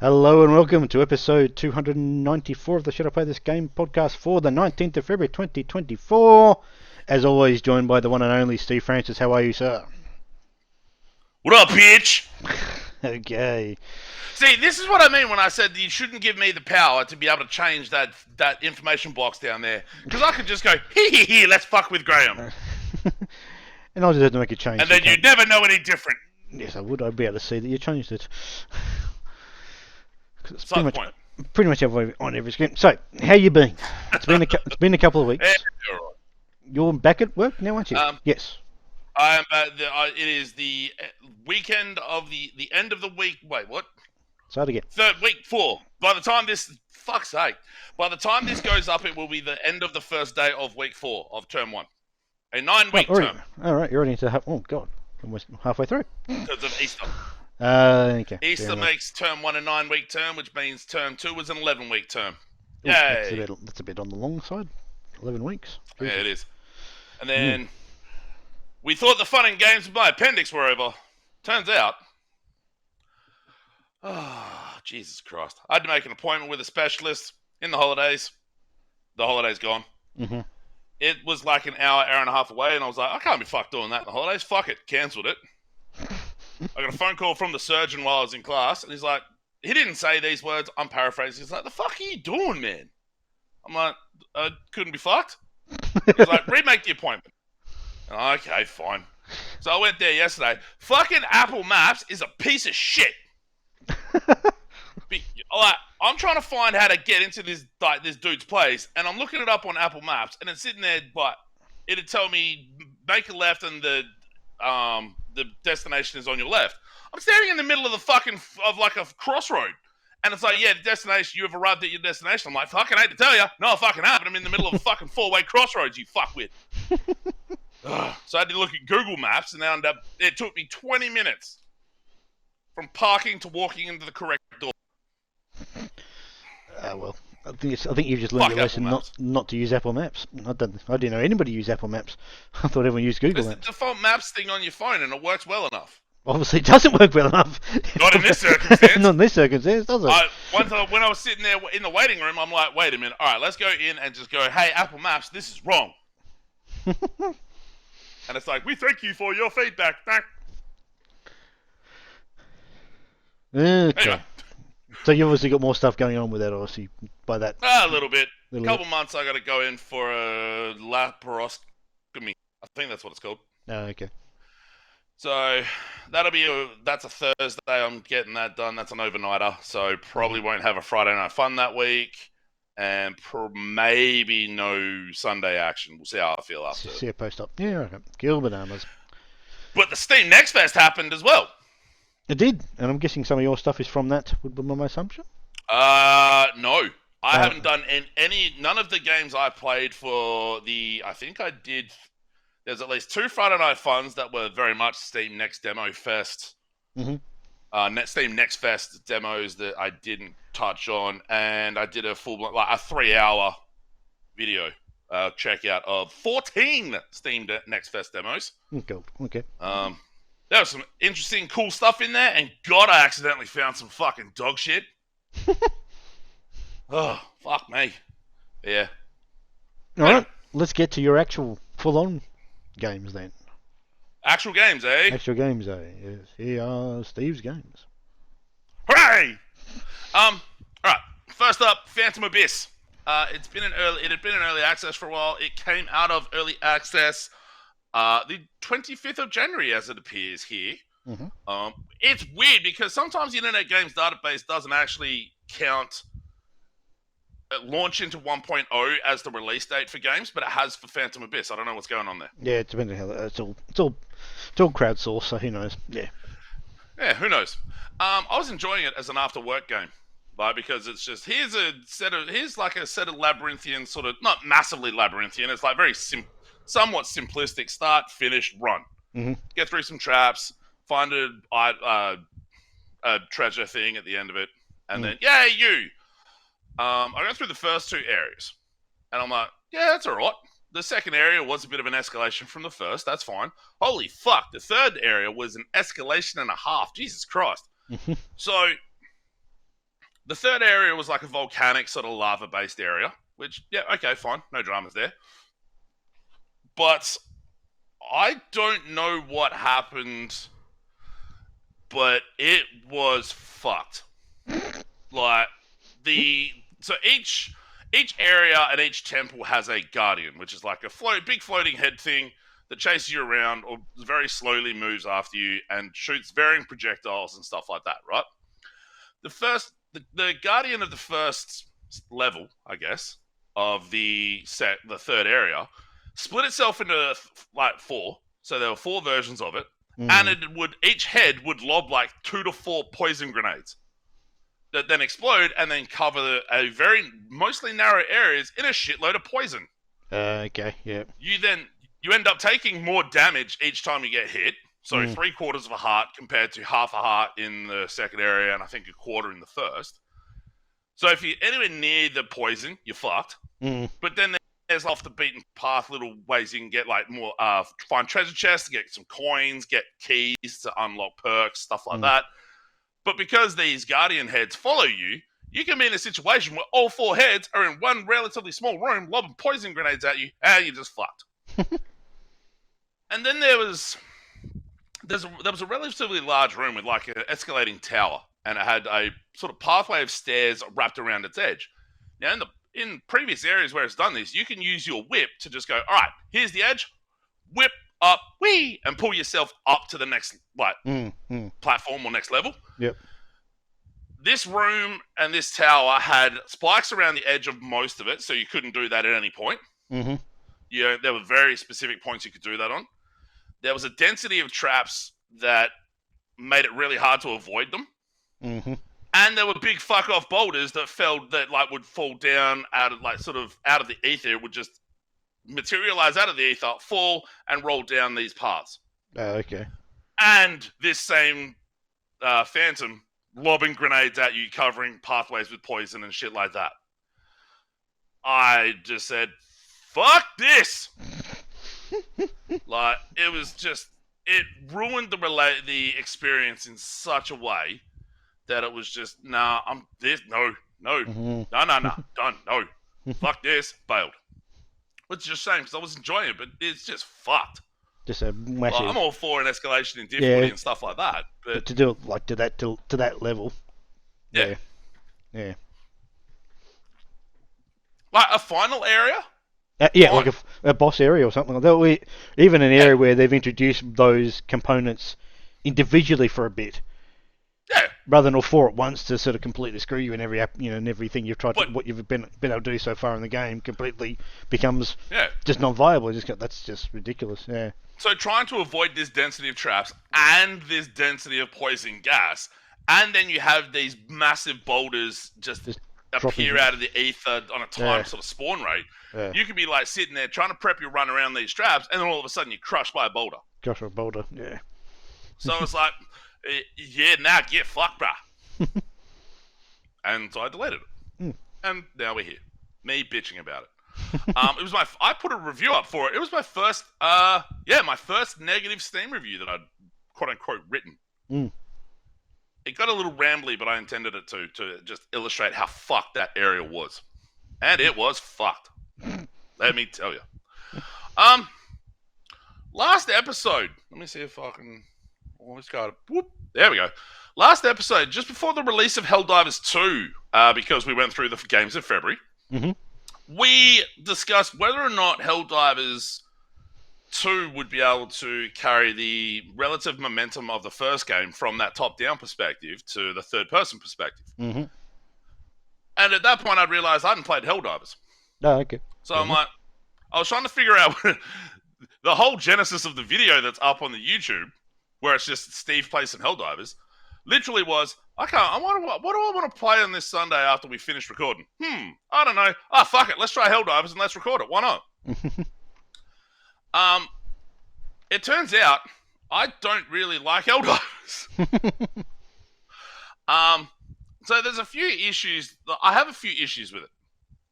Hello and welcome to episode 294 of the Should I Play This Game podcast for the 19th of February 2024. As always, joined by the one and only Steve Francis. How are you, sir? What up, bitch? Okay. See, this is what I mean when I said you shouldn't give me the power to be able to change that information box down there. Because I could just go, hee, let's fuck with Graham. And I just had to make a change. And then you'd never know any different. Yes, I would. I'd be able to see that you changed it. It's pretty much on every screen. So, how you been? It's been a couple of weeks. Yeah, right. You're back at work now, aren't you? Yes. I am. It is the weekend of the end of the week. Wait, what? Start again. Week 4. By the time this goes up, it will be the end of the first day of week 4 of term 1. A 9-week term. All right, you're already into oh god, almost halfway through. Because of Easter. Okay. Easter makes term 1 a 9-week term, which means term 2 is an 11-week term. Yay! That's a bit on the long side. 11 weeks. Yeah, it is. And then we thought the fun and games with my appendix were over. Turns out, Jesus Christ. I had to make an appointment with a specialist in the holidays. The holiday's gone. Mm-hmm. It was like an hour and a half away, and I was like, I can't be fucked doing that in the holidays. Fuck it. Cancelled it. I got a phone call from the surgeon while I was in class, and he's like, he didn't say these words, I'm paraphrasing. He's like, the fuck are you doing, man? I'm like, I couldn't be fucked. He's like, remake the appointment. And okay, fine. So I went there yesterday. Fucking Apple Maps is a piece of shit. I'm trying to find how to get into this dude's place, and I'm looking it up on Apple Maps, and it's sitting there, but it'd tell me make a left and the destination is on your left. I'm standing in the middle of like a crossroad, and it's like, yeah, the destination, you have arrived at your destination. I'm like, fucking hate to tell you, no, I fucking haven't. I'm in the middle of a fucking 4-way crossroads, you fuckwit. So I had to look at Google Maps, and it took me 20 minutes from parking to walking into the correct door. Well, I think you've just learned your lesson not to use Apple Maps. I didn't know anybody used Apple Maps. I thought everyone used Google Maps. It's the default Maps thing on your phone, and it works well enough. Obviously, it doesn't work well enough. Not in this circumstance. Not in this circumstance, does it? When I was sitting there in the waiting room, I'm like, wait a minute. All right, let's go in and just go, hey, Apple Maps, this is wrong. And it's like, we thank you for your feedback. Okay. Anyway. So you obviously got more stuff going on with that, obviously, by that. A little bit. A couple months I got to go in for a laparoscopy. I think that's what it's called. Oh, okay. So that's a Thursday. I'm getting that done. That's an overnighter. So probably won't have a Friday night fun that week. And maybe no Sunday action. We'll see how I feel after. See a post up. Yeah, okay. Kill bananas. But the Steam Next Fest happened as well. It did, and I'm guessing some of your stuff is from that, would be my assumption? No. I haven't done none of the games I played for I think I did, there's at least 2 Friday Night Funs that were very much Steam Next Demo Fest. Mm-hmm. Steam Next Fest demos that I didn't touch on, and I did a full, like a 3-hour video checkout of 14 Steam Next Fest demos. Cool. Okay. There was some interesting, cool stuff in there, and God, I accidentally found some fucking dog shit. Oh, fuck me. Yeah. All right, let's get to your actual full-on games then. Actual games, eh? Actual games, eh? Yes. Here are Steve's games. Hooray! Alright, first up, Phantom Abyss. It had been in early access for a while. It came out of early access the 25th of January, as it appears here. Mm-hmm. It's weird because sometimes the Internet Games Database doesn't actually count launch into 1.0 as the release date for games, but it has for Phantom Abyss. I don't know what's going on there. Yeah, it depends on how it's all crowdsourced, so who knows? Yeah. Yeah, who knows? I was enjoying it as an after-work game, right? Because it's just here's like a set of labyrinthian, sort of not massively labyrinthian. It's like very somewhat simplistic. Start, finish, run. Mm-hmm. Get through some traps, find a treasure thing at the end of it, and then yay you. I got through the first 2 areas, and I'm like, yeah, that's all right. The second area was a bit of an escalation from the first. That's fine. Holy fuck, the third area was an escalation and a half. Jesus Christ. So The third area was like a volcanic sort of lava-based area, which, yeah, okay, fine. No dramas there. But I don't know what happened, but it was fucked. Like, so each area and each temple has a guardian, which is like a big floating head thing that chases you around or very slowly moves after you and shoots varying projectiles and stuff like that, right? The guardian of the first level, I guess, of the third area, split itself into like 4. So there were 4 versions of it, and each head would lob like 2 to 4 poison grenades that then explode and then cover a very mostly narrow areas in a shitload of poison. Okay, yeah. You end up taking more damage each time you get hit. So 3/4 of a heart compared to half a heart in the second area, and I think 1/4 in the first. So if you're anywhere near the poison, you're fucked. But then there's off the beaten path little ways you can get like more find treasure chests, get some coins, get keys to unlock perks, stuff like that. But because these guardian heads follow you, you can be in a situation where all 4 heads are in one relatively small room lobbing poison grenades at you, and you're just fucked. And then there was a relatively large room with like an escalating tower, and it had a sort of pathway of stairs wrapped around its edge. Now, in previous areas where it's done this, you can use your whip to just go, all right, here's the edge, whip up, whee, and pull yourself up to the next platform or next level. Yep. This room and this tower had spikes around the edge of most of it, so you couldn't do that at any point. There were very specific points you could do that on. There was a density of traps that made it really hard to avoid them. And there were big fuck off boulders that would fall down out of the ether. It would just materialize out of the ether, fall, and roll down these paths. Okay. And this same phantom lobbing grenades at you, covering pathways with poison and shit like that. I just said, fuck this! Like, it ruined the experience in such a way that it was just, no, done, no, fuck this, bailed. Which is just a shame, because I was enjoying it, but it's just fucked. Just a massive... Like, I'm all for an escalation in difficulty and stuff like that, but to do it like to that level, yeah. Like a final area. Like a boss area or something like that. Even an area where they've introduced those components individually for a bit. Yeah. Rather than all 4 at once to sort of completely screw you in in everything you've tried what you've been able to do so far in the game completely becomes just non-viable. That's just ridiculous. Yeah. So trying to avoid this density of traps and this density of poison gas, and then you have these massive boulders just appear out of the ether on a time sort of spawn rate. Yeah. You could be like sitting there trying to prep your run around these traps, and then all of a sudden you're crushed by a boulder. Yeah. So it's like, now get fucked, bruh. And so I deleted it. And now we're here. Me bitching about it. I put a review up for it. It was my first, my first negative Steam review that I'd quote unquote written. It got a little rambly, but I intended it to just illustrate how fucked that area was. And it was fucked. Let me tell you. Last episode. Let me see if I can almost got it. Whoop. There we go. Last episode, just before the release of Helldivers 2, because we went through the games in February, we discussed whether or not Helldivers 2 would be able to carry the relative momentum of the first game from that top-down perspective to the third-person perspective. And at that point, I realized I hadn't played Helldivers. Oh, okay. So I'm like, I was trying to figure out the whole genesis of the video that's up on the YouTube, where it's just Steve plays some Helldivers, literally was, what do I want to play on this Sunday after we finish recording? I don't know. Fuck it. Let's try Helldivers and let's record it. Why not? It turns out I don't really like Helldivers. So there's a few issues. I have a few issues with it.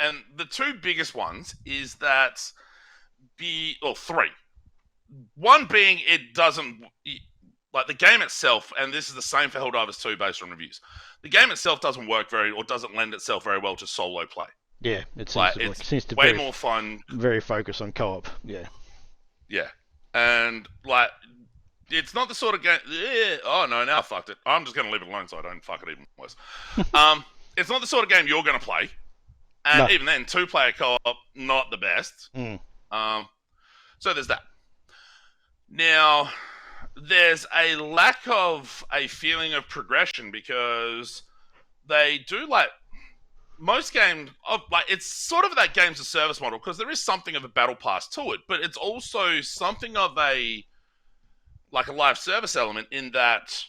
And the 2 biggest ones is three. One being it doesn't... like the game itself, and this is the same for Helldivers 2 based on reviews. The game itself doesn't lend itself very well to solo play. Yeah, it seems to way more fun. Very focused on co-op. Yeah. Yeah, and like it's not the sort of game. Oh no, now I fucked it. I'm just gonna leave it alone so I don't fuck it even worse. It's not the sort of game you're gonna play, and even then, 2-player co-op not the best. So there's that. Now, there's a lack of a feeling of progression because they do like most games. Like it's sort of that games as service model because there is something of a battle pass to it, but it's also something of a live service element in that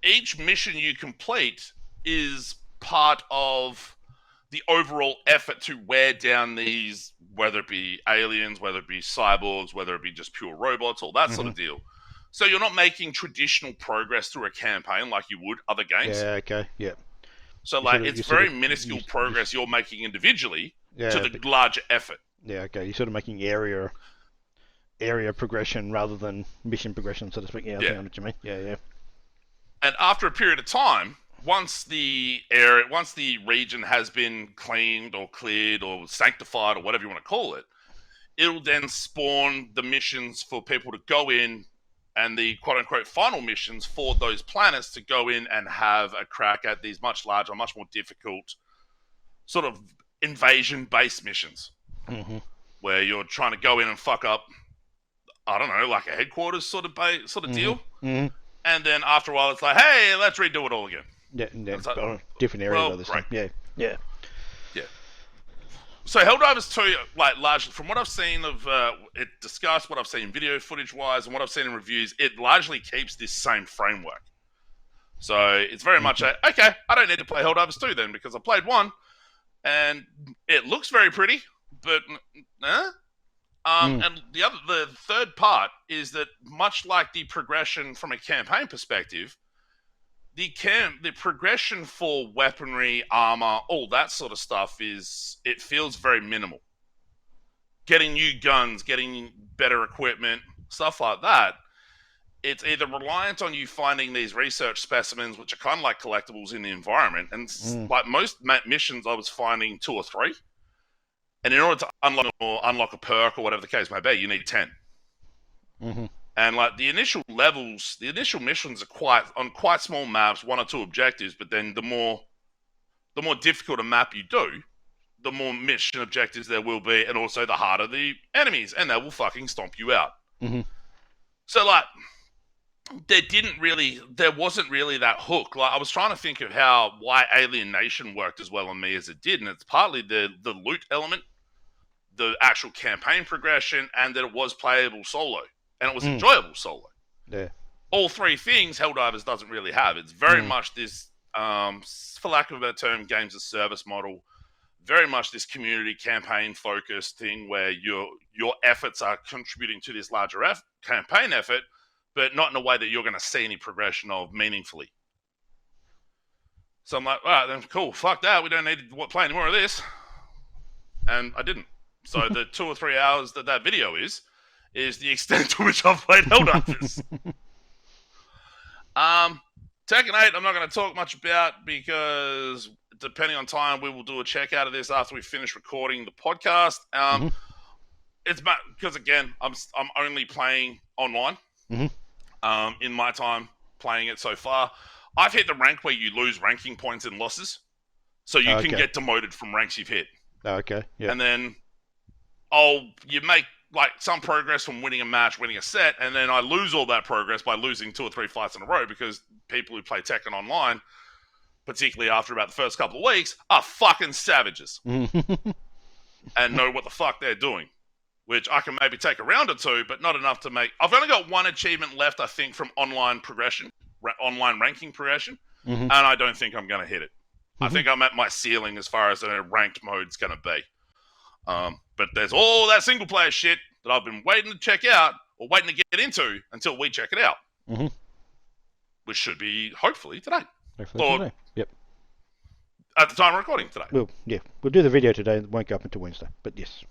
each mission you complete is part of the overall effort to wear down these, whether it be aliens, whether it be cyborgs, whether it be just pure robots, all that sort of deal. So you're not making traditional progress through a campaign like you would other games. Yeah, okay, yeah. So it's very minuscule progress you're making individually to the larger effort. Yeah, okay. You're sort of making area progression rather than mission progression, so to speak. Yeah, I know what you mean. Yeah. And after a period of time, once the region has been cleaned or cleared or sanctified or whatever you want to call it, it'll then spawn the missions for people to go in and the quote-unquote final missions for those planets to go in and have a crack at these much larger, much more difficult sort of invasion-based missions where you're trying to go in and fuck up, I don't know, like a headquarters sort of deal. And then after a while, it's like, hey, let's redo it all again. Yeah, like, different area of this thing. Yeah. So Helldivers 2, largely, from what I've seen of it discussed, what I've seen video footage-wise, and what I've seen in reviews, it largely keeps this same framework. So it's very much okay, I don't need to play Helldivers 2 then, because I played 1, and it looks very pretty, but and the third part is that much like the progression from a campaign perspective, the progression for weaponry, armor, all that sort of stuff it feels very minimal. Getting new guns, getting better equipment, stuff like that. It's either reliant on you finding these research specimens, which are kind of like collectibles in the environment, and like most missions, I was finding 2 or 3. And in order to unlock a perk or whatever the case may be, you need 10. And like the initial missions are quite small maps, 1 or 2 objectives. But then the more difficult a map you do, the more mission objectives there will be, and also the harder the enemies, and they will fucking stomp you out. So like, there wasn't really that hook. Like I was trying to think of why Alien Nation worked as well on me as it did, and it's partly the loot element, the actual campaign progression, and that it was playable solo, and it was enjoyable solo. Yeah. All 3 things Helldivers doesn't really have. It's very much this, for lack of a better term, games as service model. Very much this community campaign focused thing where your efforts are contributing to this larger campaign effort, but not in a way that you're going to see any progression of meaningfully. So I'm like, all right, then cool, fuck that. We don't need to play any more of this. And I didn't. So the 2 or 3 hours that video is the extent to which I've played Helldivers. Tekken 8, I'm not going to talk much about because depending on time, we will do a check out of this after we finish recording the podcast. It's because again, I'm only playing online. In my time playing it so far, I've hit the rank where you lose ranking points in losses, so you can get demoted from ranks you've hit. Okay, yeah. And then you make like some progress from winning a match, winning a set, and then I lose all that progress by losing 2 or 3 fights in a row because people who play Tekken online, particularly after about the first couple of weeks, are fucking savages and know what the fuck they're doing. Which I can maybe take a round or 2, but not enough to make. I've only got 1 achievement left, I think, from online progression, online ranking progression, and I don't think I'm going to hit it. I think I'm at my ceiling as far as a ranked mode's going to be. But there's all that single player shit that I've been waiting to check out or waiting to get into until we check it out, which should be hopefully today. Today. Yep. At the time of recording today. We'll do the video today. It won't go up until Wednesday, but yes.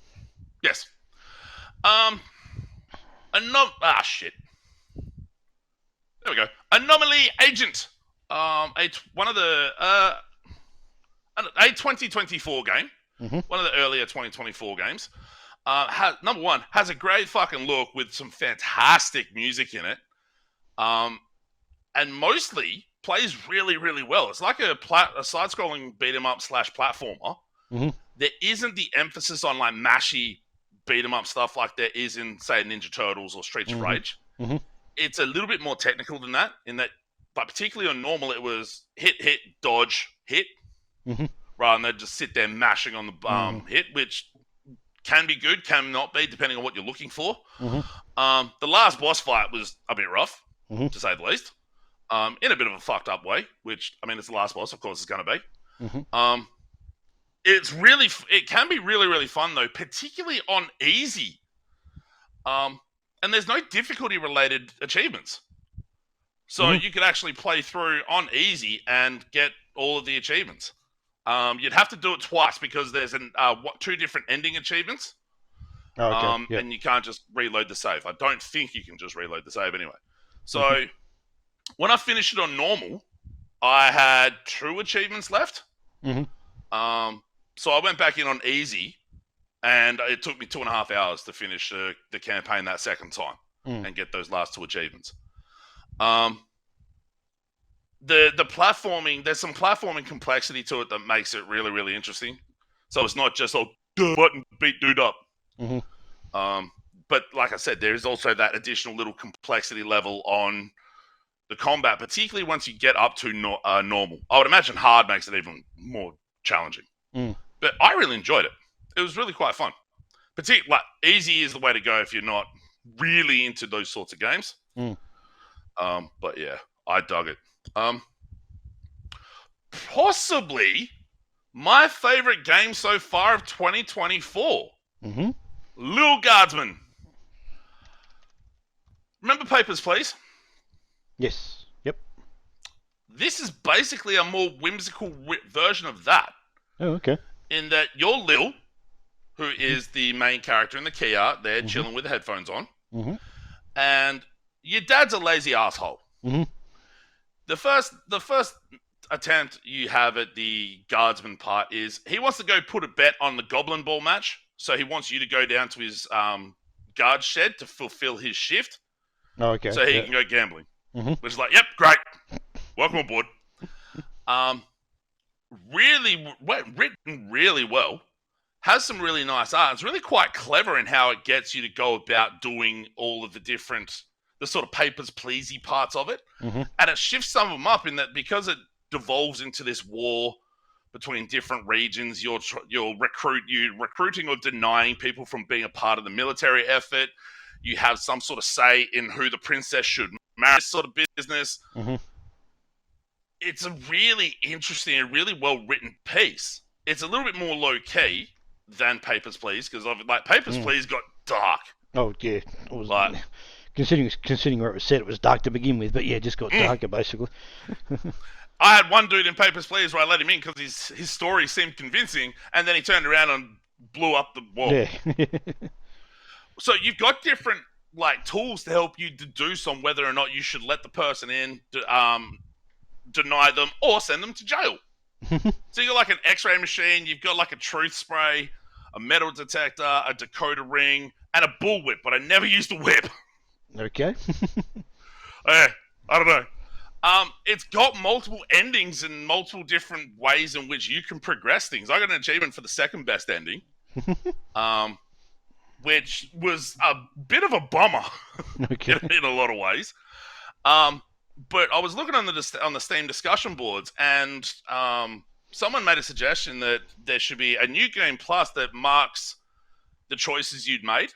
Shit. There we go. Anomaly Agent. One of the a 2024 game. Mm-hmm. One of the earlier 2024 games. Number one, has a great fucking look with some fantastic music in it. And mostly plays really, really well. It's like a side-scrolling beat-em-up / platformer. Mm-hmm. There isn't the emphasis on like mashy beat-em-up stuff like there is in, say, Ninja Turtles or Streets of Rage. Mm-hmm. It's a little bit more technical than that, in that, but particularly on normal, it was hit, dodge, hit, rather than just sit there mashing on the hit, which can be good, can not be, depending on what you're looking for. The last boss fight was a bit rough, to say the least, in a bit of a fucked up way, which, I mean, it's the last boss, of course it's going to be. It can be really, really fun, though, particularly on easy. And there's no difficulty-related achievements. So you could actually play through on easy and get all of the achievements. You'd have to do it twice because there's two different ending achievements. Oh, okay. And you can't just reload the save. I don't think you can just reload the save anyway. So when I finished it on normal, I had 2 achievements left. So I went back in on easy, and it took me 2.5 hours to finish the campaign that second time and get those last 2 achievements. The platforming, there's some platforming complexity to it that makes it really, really interesting. So it's not just button beat dude up. But like I said, there is also that additional little complexity level on the combat, particularly once you get up to normal. I would imagine hard makes it even more challenging. But I really enjoyed it. It was really quite fun. Particularly, like, easy is the way to go if you're not really into those sorts of games. But yeah, I dug it. Possibly my favorite game so far of 2024. Little Guardsman. Remember Papers, Please? Yes. Yep. This is basically a more whimsical version of that. Oh, okay. In that you're Lil, who is the main character in the key art, there chilling with the headphones on. And your dad's a lazy asshole. The first attempt you have at the guardsman part is he wants to go put a bet on the Goblin Ball match. So he wants you to go down to his guard shed to fulfill his shift. Oh, okay. So he can go gambling. Which is like, yep, great. Welcome aboard. Really written really well. Has some really nice art. It's really quite clever in how it gets you to go about doing all of the sort of Papers, Pleasey parts of it. And it shifts some of them up in that because it devolves into this war between different regions, you're recruiting or denying people from being a part of the military effort. You have some sort of say in who the princess should marry, sort of business. It's a really interesting and really well-written piece. It's a little bit more low-key than Papers, Please, because like Papers, Please got dark. Oh, yeah. It was, like, considering where it was set, it was dark to begin with, but yeah, it just got darker, basically. I had one dude in Papers, Please where I let him in because his story seemed convincing, and then he turned around and blew up the wall. Yeah. So you've got different like tools to help you deduce on whether or not you should let the person in, deny them, or send them to jail. So you've got like an X-ray machine, you've got like a truth spray, a metal detector, a decoder ring, and a bullwhip, but I never used the whip. Okay. I don't know. It's got multiple endings and multiple different ways in which you can progress things. I got an achievement for the second best ending, which was a bit of a bummer in a lot of ways. But I was looking on the Steam discussion boards, and someone made a suggestion that there should be a new game plus that marks the choices you'd made.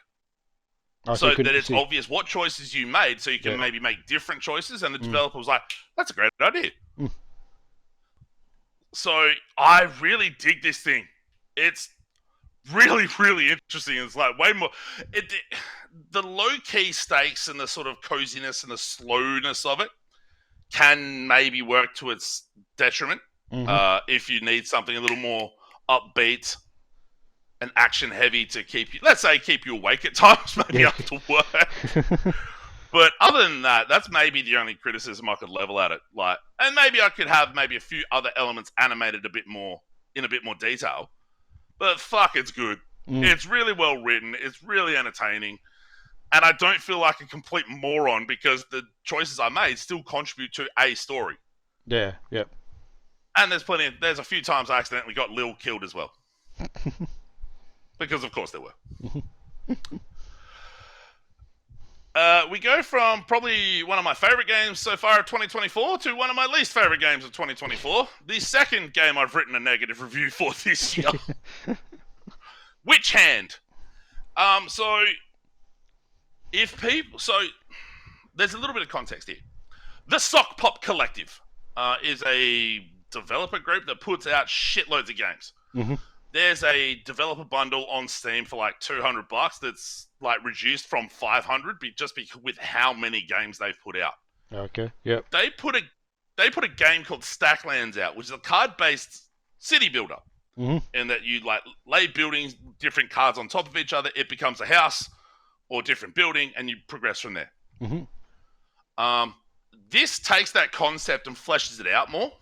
So that it's obvious what choices you made, so you can maybe make different choices. And the developer was like, that's a great idea. So I really dig this thing. It's really, really interesting. It's like way more... the low-key stakes and the sort of coziness and the slowness of it can maybe work to its detriment. If you need something a little more upbeat and action heavy to keep you, let's say, keep you awake at times, maybe after work. But other than that, that's maybe the only criticism I could level at it. Like, and maybe I could have maybe a few other elements animated a bit more in a bit more detail. But fuck, it's good. It's really well written. It's really entertaining. And I don't feel like a complete moron because the choices I made still contribute to a story. Yeah, yep. And there's a few times I accidentally got Lil killed as well. Because of course there were. We go from probably one of my favorite games so far of 2024 to one of my least favorite games of 2024. The second game I've written a negative review for this year. Witch Hand. So there's a little bit of context here. The Sock Pop Collective is a developer group that puts out shitloads of games. Mm-hmm. There's a developer bundle on Steam for like $200 that's like reduced from 500 just because with how many games they've put out. Okay, yep. They put a game called Stacklands out, which is a card-based city builder. Mm-hmm. In that you like lay buildings, different cards on top of each other, it becomes a house or different building, and you progress from there. Mm-hmm. This takes that concept and fleshes it out more.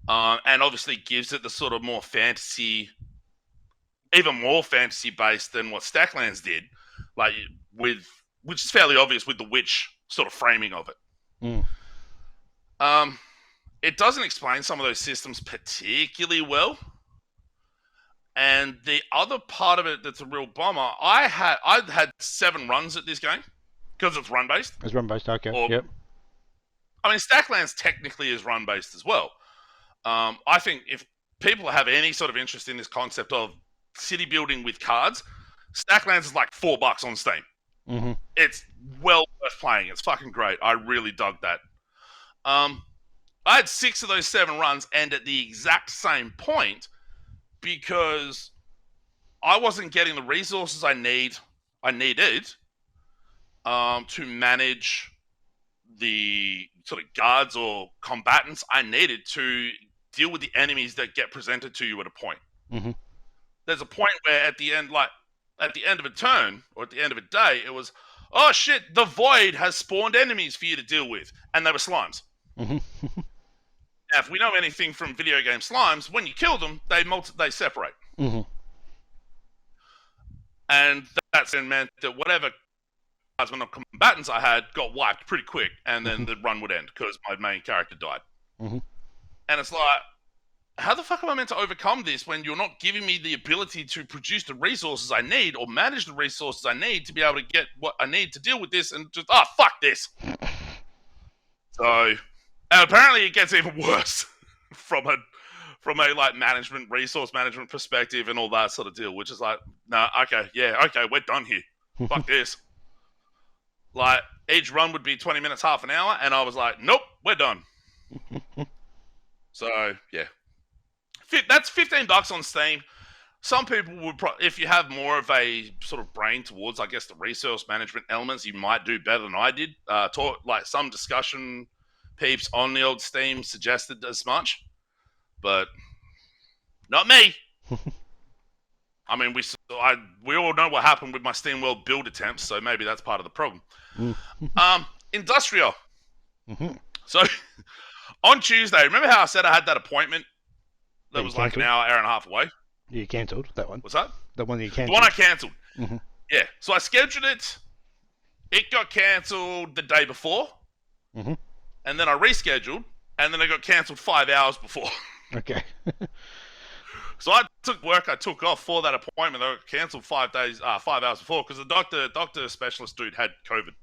And obviously gives it the sort of more fantasy, even more fantasy based than what Stacklands did, which is fairly obvious with the witch sort of framing of it. It doesn't explain some of those systems particularly well. And the other part of it that's a real bummer, I'd had 7 runs at this game because it's run based. It's run based, okay. Yep. I mean, Stacklands technically is run based as well. I think if people have any sort of interest in this concept of city building with cards, Stacklands is like $4 on Steam. Mm-hmm. It's well worth playing. It's fucking great. I really dug that. I had 6 of those 7 runs end at the exact same point because I wasn't getting the resources I needed to manage the sort of guards or combatants I needed to deal with the enemies that get presented to you at a point. Mm-hmm. There's a point where at the end of a turn or at the end of a day, it was, oh shit, the void has spawned enemies for you to deal with, and they were slimes. Mm-hmm. Now, if we know anything from video game slimes, when you kill them, they separate. Mm-hmm. And that's then meant that whatever combatants I had got wiped pretty quick, and then the run would end because my main character died. Mm-hmm. And it's like, how the fuck am I meant to overcome this when you're not giving me the ability to produce the resources I need or manage the resources I need to be able to get what I need to deal with this, and just, fuck this. So, and apparently it gets even worse from a like resource management perspective and all that sort of deal, which is like, okay, we're done here. Fuck this. Like, each run would be 20 minutes, half an hour, and I was like, nope, we're done. So, yeah. That's $15 on Steam. Some people would, if you have more of a sort of brain towards, I guess, the resource management elements, you might do better than I did. Like some discussion peeps on the old Steam suggested as much, but not me. I mean, we all know what happened with my SteamWorld build attempts, so maybe that's part of the problem. Industrial. Mm-hmm. So, on Tuesday, remember how I said I had that appointment that was like an hour and a half away? You cancelled that one. What's that? The one you cancelled. The one I cancelled. Mm-hmm. Yeah. So I scheduled it. It got cancelled the day before. Mm-hmm. And then I rescheduled. And then it got cancelled 5 hours before. Okay. So I took off for that appointment. They got cancelled 5 hours before because the doctor specialist dude had COVID.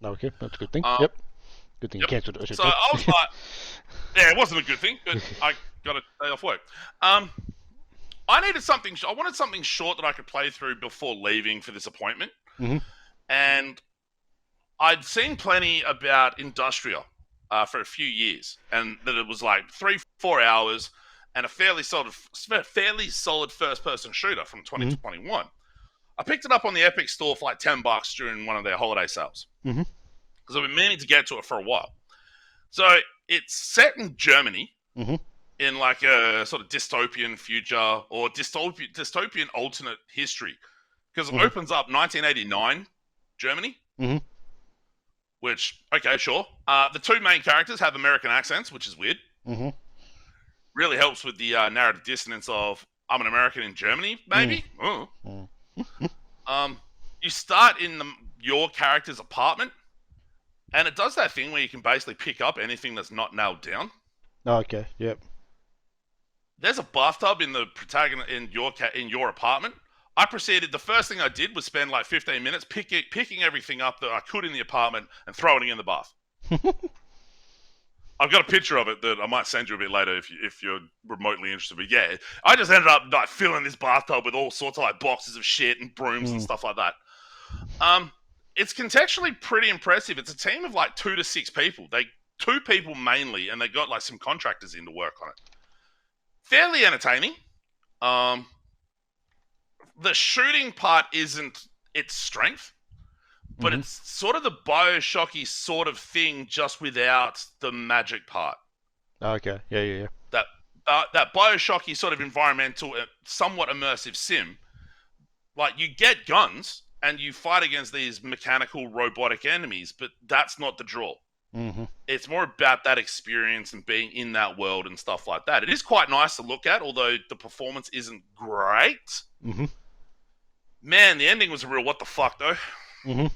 Okay, that's a good thing. Yep. Good thing you cancelled it. So I was like, yeah, it wasn't a good thing, but I got a day off work. I wanted something short that I could play through before leaving for this appointment. Mm-hmm. And I'd seen plenty about Industrial for a few years, and that it was like 3-4 hours and a fairly solid first-person shooter from 2021. Mm-hmm. I picked it up on the Epic Store for like $10 during one of their holiday sales. Mm-hmm. Because I've been meaning to get to it for a while. So it's set in Germany, mm-hmm. in like a sort of dystopian future or dystopian alternate history. Because it opens up 1989 Germany. Mm-hmm. which, okay, sure. The two main characters have American accents, which is weird. Mm-hmm. Really helps with the narrative dissonance of I'm an American in Germany, maybe. You start in your character's apartment, and it does that thing where you can basically pick up anything that's not nailed down. Okay. Yep. There's a bathtub in the protagonist in your apartment. I proceeded. The first thing I did was spend like 15 minutes picking everything up that I could in the apartment and throwing it in the bath. I've got a picture of it that I might send you a bit later if you're remotely interested. But yeah, I just ended up like filling this bathtub with all sorts of like boxes of shit and brooms and stuff like that. It's contextually pretty impressive. It's a team of like 2 to 6 people. 2 people mainly, and they got like some contractors in to work on it. Fairly entertaining. The shooting part isn't its strength, but it's sort of the Bioshocky sort of thing, just without the magic part. Okay. Yeah. That Bioshocky sort of environmental, somewhat immersive sim. Like, you get guns and you fight against these mechanical robotic enemies, but that's not the draw. Mm-hmm. It's more about that experience and being in that world and stuff like that. It is quite nice to look at, although the performance isn't great. Mm-hmm. Man, the ending was a real what the fuck, though. Mm-hmm.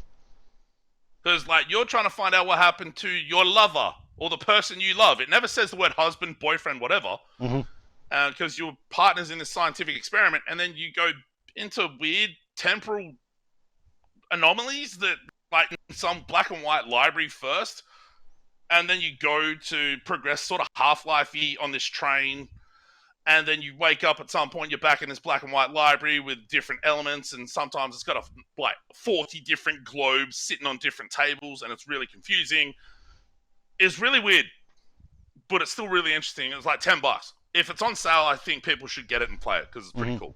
Because, like, you're trying to find out what happened to your lover or the person you love. It never says the word husband, boyfriend, whatever. Because your partner's in this scientific experiment, and then you go into weird temporal anomalies that, like, in some black and white library first, and then you go to progress sort of Half-Life-y on this train, and then you wake up at some point, you're back in this black and white library with different elements, and sometimes it's got like 40 different globes sitting on different tables, and it's really confusing. It's really weird, but it's still really interesting. It's like $10. If it's on sale, I think people should get it and play it, because it's pretty cool.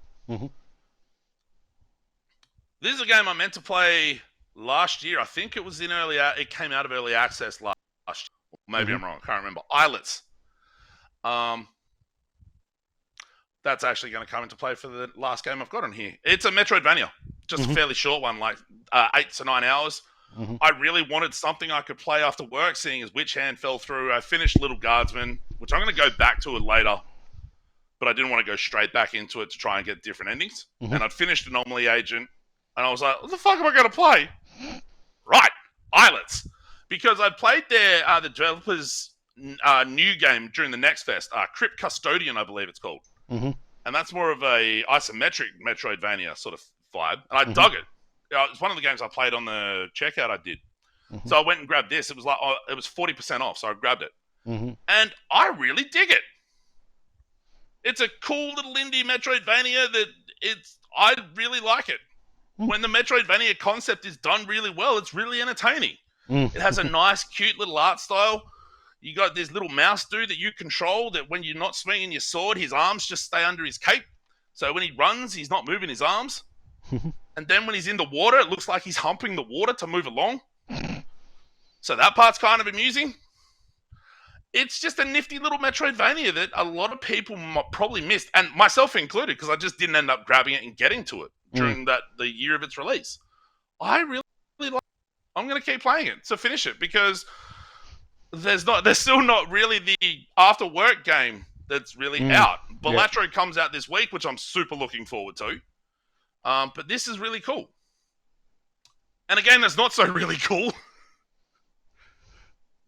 This is a game I meant to play last year. I think it came out of early access last year. Maybe I'm wrong. I can't remember. Islets. That's actually going to come into play for the last game I've got on here. It's a Metroidvania. Just a fairly short one, like 8 to 9 hours. I really wanted something I could play after work, seeing as Witch Hand fell through. I finished Little Guardsman, which I'm going to go back to it later. But I didn't want to go straight back into it to try and get different endings. And I'd finished Anomaly Agent. And I was like, what the fuck am I going to play? Right, Islets. Because I played the developers' new game during the Next Fest, Crypt Custodian, I believe it's called. And that's more of a isometric Metroidvania sort of vibe. And I dug it. It's one of the games I played on the checkout I did. So I went and grabbed this. It was like it was 40% off, so I grabbed it. And I really dig it. It's a cool little indie Metroidvania I really like it. When the Metroidvania concept is done really well, it's really entertaining. It has a nice, cute little art style. You got this little mouse dude that you control that when you're not swinging your sword, his arms just stay under his cape. So when he runs, he's not moving his arms. And then when he's in the water, it looks like he's humping the water to move along. So that part's kind of amusing. It's just a nifty little Metroidvania that a lot of people probably missed, and myself included, because I just didn't end up grabbing it and getting to it during the year of its release. I really like it. I'm going to keep playing it to finish it, because there's still not really the after work game that's really out. Balatro comes out this week, which I'm super looking forward to. But this is really cool. And a game that's not so really cool.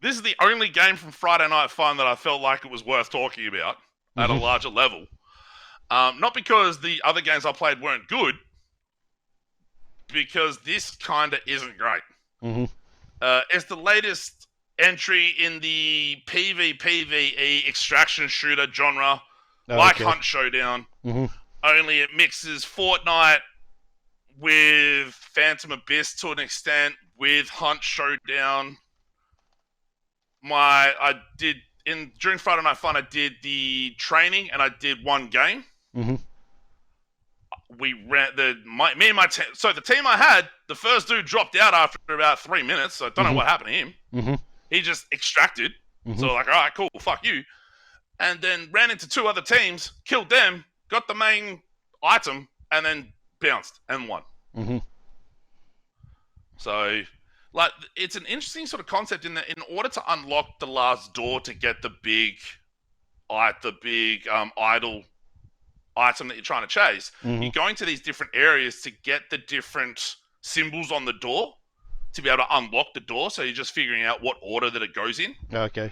This is the only game from Friday Night Fun that I felt like it was worth talking about at a larger level. Not because the other games I played weren't good, because this kind of isn't great. It's the latest entry in the PvPvE extraction shooter genre, like Hunt Showdown. Only it mixes Fortnite with Phantom Abyss to an extent, with Hunt Showdown. During Friday Night Fun, I did the training and I did one game. We ran me and my team. So the team I had, the first dude dropped out after about 3 minutes. So I don't know what happened to him. He just extracted. So like, all right, cool, fuck you. And then ran into 2 other teams, killed them, got the main item, and then bounced and won. So like it's an interesting sort of concept in that in order to unlock the last door to get the big idol item that you're trying to chase, you're going to these different areas to get the different symbols on the door to be able to unlock the door. So you're just figuring out what order that it goes in. Okay,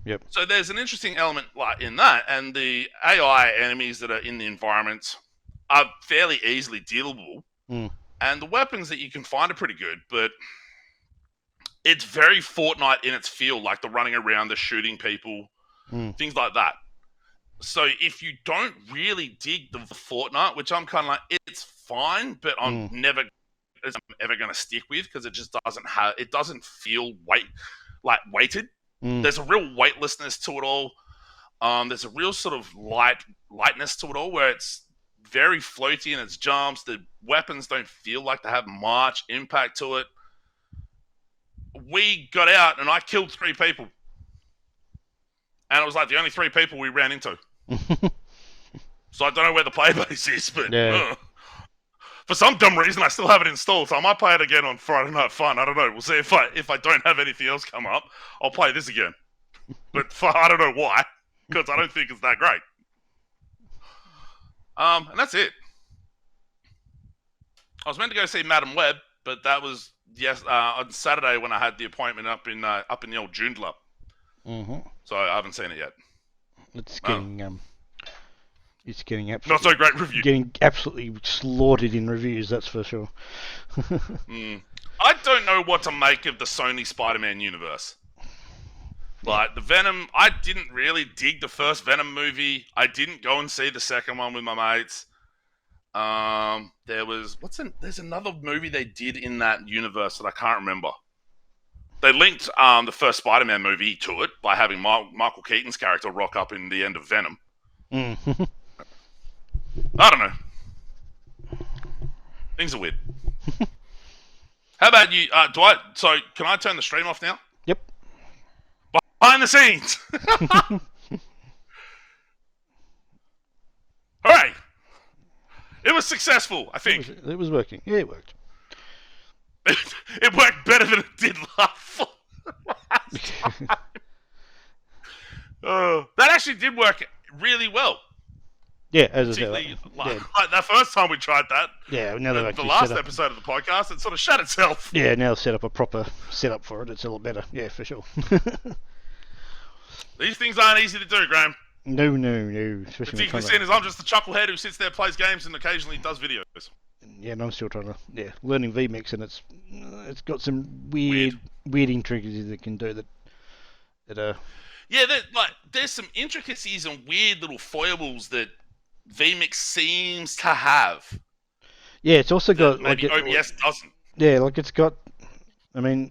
yep. So there's an interesting element like in that, and the AI enemies that are in the environment are fairly easily dealable, and the weapons that you can find are pretty good, but it's very Fortnite in its feel, like the running around, the shooting people, things like that. So if you don't really dig the Fortnite, which I'm kind of like, it's fine, but I'm never ever going to stick with because it just doesn't feel weighted. There's a real weightlessness to it all. There's a real sort of lightness to it all where it's very floaty in its jumps. The weapons don't feel like they have much impact to it. We got out and I killed 3 people. And it was like the only 3 people we ran into. So I don't know where the play base is, but for some dumb reason I still have it installed. So I might play it again on Friday Night Fun. I don't know. We'll see if I don't have anything else come up. I'll play this again. But I don't know why, because I don't think it's that great. And that's it. I was meant to go see Madam Web, but that was on Saturday when I had the appointment up in the old Joondalup. So I haven't seen it yet. It's getting not so great reviews. Getting absolutely slaughtered in reviews, that's for sure. I don't know what to make of the Sony Spider-Man universe. Like the Venom, I didn't really dig the first Venom movie. I didn't go and see the second one with my mates. There's another movie they did in that universe that I can't remember. They linked the first Spider-Man movie to it by having Michael Keaton's character rock up in the end of Venom. I don't know. Things are weird. How about you? Can I turn the stream off now? Yep. Behind the scenes. Hooray! It was successful, I think. It was working. Yeah, it worked. It worked better than it did last time. That actually did work really well. Yeah, as I said. Like that first time we tried that. Yeah, now the last episode of the podcast, it sort of shut itself. Yeah, now set up a proper setup for it. It's a lot better. Yeah, for sure. These things aren't easy to do, Graham. No. Particularly seeing as I'm just the chucklehead who sits there, plays games, and occasionally does videos. Yeah, and I'm still trying to learning vMix, and it's got some weird intricacies that can do that. Yeah, there's some intricacies and weird little foibles that vMix seems to have. Yeah, it's also got maybe OBS doesn't. Yeah, like it's got. I mean,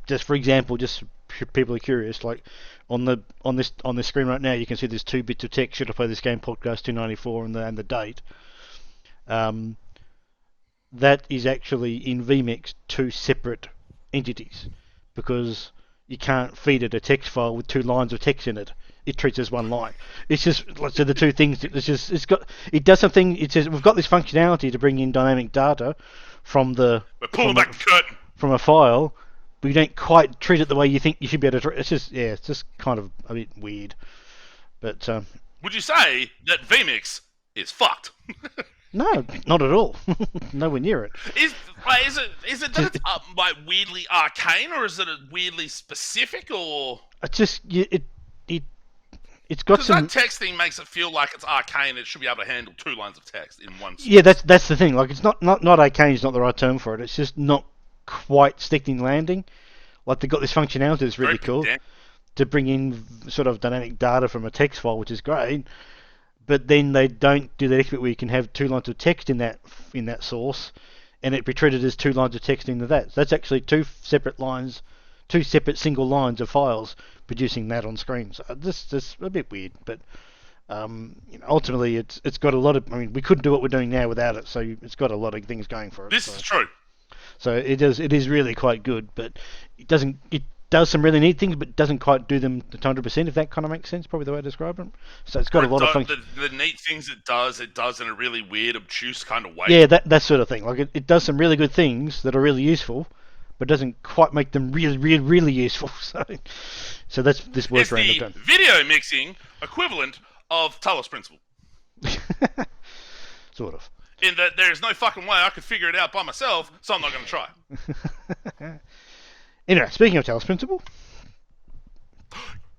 just for example, just people are curious. Like on this screen right now, you can see there's 2 bits of text. Should I play this game? Podcast 294 and the date. That is actually in vMix 2 separate entities because you can't feed it a text file with 2 lines of text in it. It treats it as 1 line. It's just so the 2 things. It does something. It says we've got this functionality to bring in dynamic data from the. We're pulling back the curtain from a file. But you don't quite treat it the way you think you should be able to treat it. It's just kind of a bit weird. But would you say that vMix is fucked? No, not at all. Nowhere near it. Is it that it's weirdly arcane, or is it weirdly specific, or? It's got some. That text thing makes it feel like it's arcane. It should be able to handle 2 lines of text in one. Yeah, that's the thing. Like it's not arcane is not the right term for it. It's just not quite sticking landing. Like they've got this functionality that's really cool to bring in sort of dynamic data from a text file, which is great. But then they don't do that extra bit where you can have 2 lines of text in that source, and it be treated as 2 lines of text into that. So that's actually 2 separate lines, 2 separate single lines of files producing that on screen. So this is a bit weird, but ultimately it's got a lot of. I mean, we couldn't do what we're doing now without it. So it's got a lot of things going for it. This is true. So it is really quite good, but it does some really neat things, but doesn't quite do them to 100%, if that kind of makes sense, probably the way I describe them. So it's got a lot of functions. The neat things it does in a really weird, obtuse kind of way. Yeah, that sort of thing. Like it does some really good things that are really useful, but doesn't quite make them really useful. So that's this workaround I've done. It's the video mixing equivalent of Talos Principle. Sort of. In that there is no fucking way I could figure it out by myself, so I'm not going to try. Anyway, speaking of Talos Principle.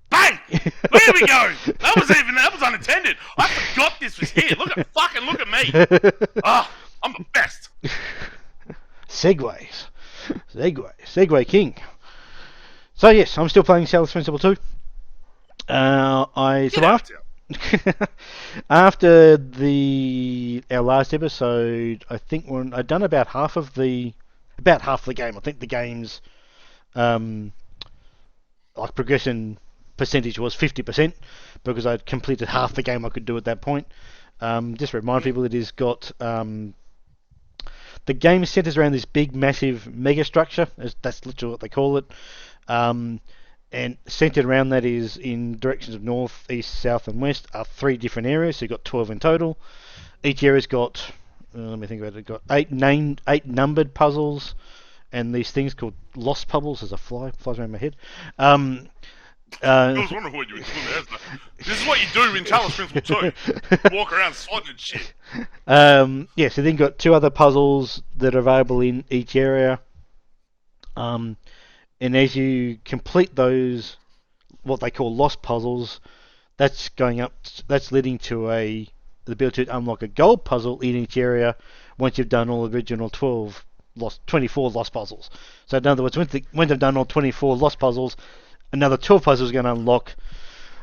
Bang! There we go! That was unintended. I forgot this was here. Look at me. I'm the best. Segues. Segue King. So yes, I'm still playing Talos Principle 2. After our last episode, I think I'd done about half the game. I think the game's like progression percentage was 50% because I'd completed half the game I could do at that point. Just to remind people, it is got the game centers around this big, massive mega structure. That's literally what they call it. And centered around that is in directions of north, east, south, and west are 3 different areas. So you've got 12 in total. Each area's got, let me think about it, got 8 numbered puzzles, and these things called lost puzzles. There's a flies around my head. I was wondering what you were doing there. This is what you do in Talos Principle 2. Walk around swatting and shit. So then got 2 other puzzles that are available in each area. And as you complete those, what they call lost puzzles, that's leading to the ability to unlock a gold puzzle in each area once you've done all the original 24 lost puzzles. So in other words, once they've done all 24 lost puzzles, another 12 puzzles are going to unlock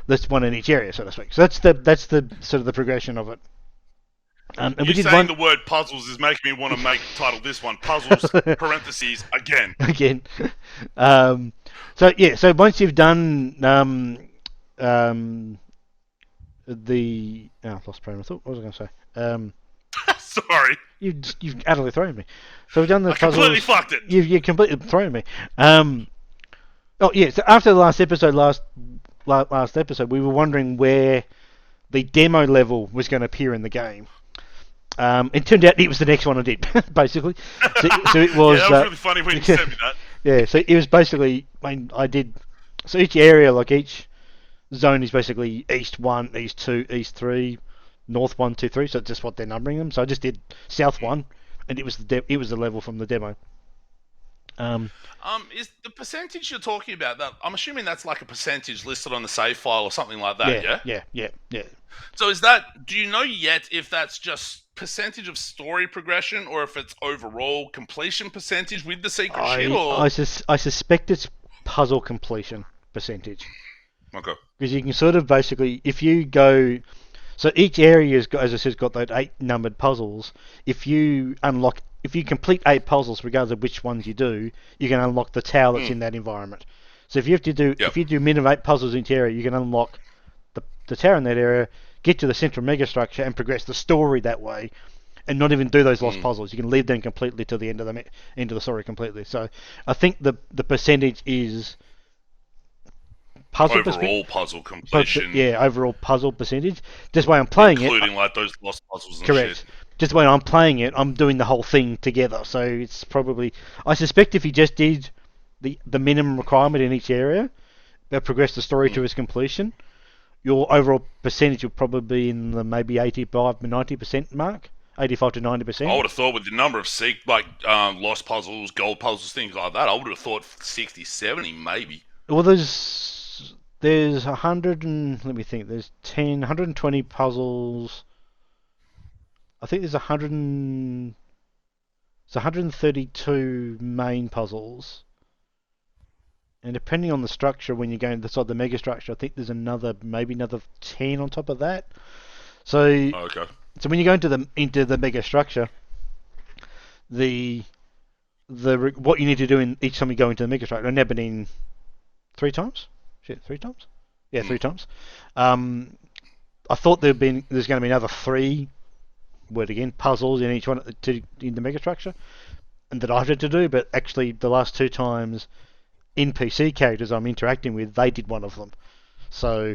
this one in each area, so to speak. So that's the sort of the progression of it. And you saying the word puzzles is making me want to title this one Puzzles parentheses again. So once you've done I've lost train of thought. What was I going to say? Sorry. You've utterly thrown me. So we've done the puzzles. Completely fucked it. You've completely thrown me. So after the last episode, we were wondering where the demo level was going to appear in the game. It turned out it was the next one I did, basically. So it was. Yeah, that was really funny when you sent me that. Yeah, so it was basically. I did. So each area, like each zone, is basically East 1, East 2, East 3, North 1, 2, 3. So it's just what they're numbering them. So I just did South 1, and it was the level from the demo. Is the percentage you're talking about that? I'm assuming that's like a percentage listed on the save file or something like that. Yeah. So is that? Do you know yet if that's just percentage of story progression or if it's overall completion percentage with the secret shit? Or I suspect it's puzzle completion percentage. Okay. Because you can sort of basically, if you go, so each area has got, as I said, got those 8 numbered puzzles. If you complete 8 puzzles, regardless of which ones you do, you can unlock the tower that's in that environment. So if you do a minimum of 8 puzzles in each area, you can unlock the tower in that area, get to the central mega structure, and progress the story that way, and not even do those lost puzzles. You can leave them completely to the end of the story completely. So I think the percentage is overall puzzle completion. Overall puzzle percentage. Just the way I'm playing including like those lost puzzles and correct. Shit. Just the way I'm playing it, I'm doing the whole thing together. So it's probably, I suspect if you just did the minimum requirement in each area, that progress the story to its completion, your overall percentage will probably be in the maybe 85 to 90% mark. 85 to 90%. I would have thought with the number of lost puzzles, gold puzzles, things like that, I would have thought 60, 70 maybe. Well, there's 100 and, let me think, there's 120 puzzles. I think there's 132 main puzzles. And depending on the structure, when you go inside the mega structure, I think there's maybe another 10 on top of that. So, okay. So when you go into the mega structure, what you need to do each time you go into the mega structure, I've now been in 3 times. Shit, 3 times? Yeah, 3 times. I thought there's going to be another 3. Word again, puzzles in each one in the mega structure, and that I had to do, but actually the last 2 times NPC characters I'm interacting with, they did one of them. So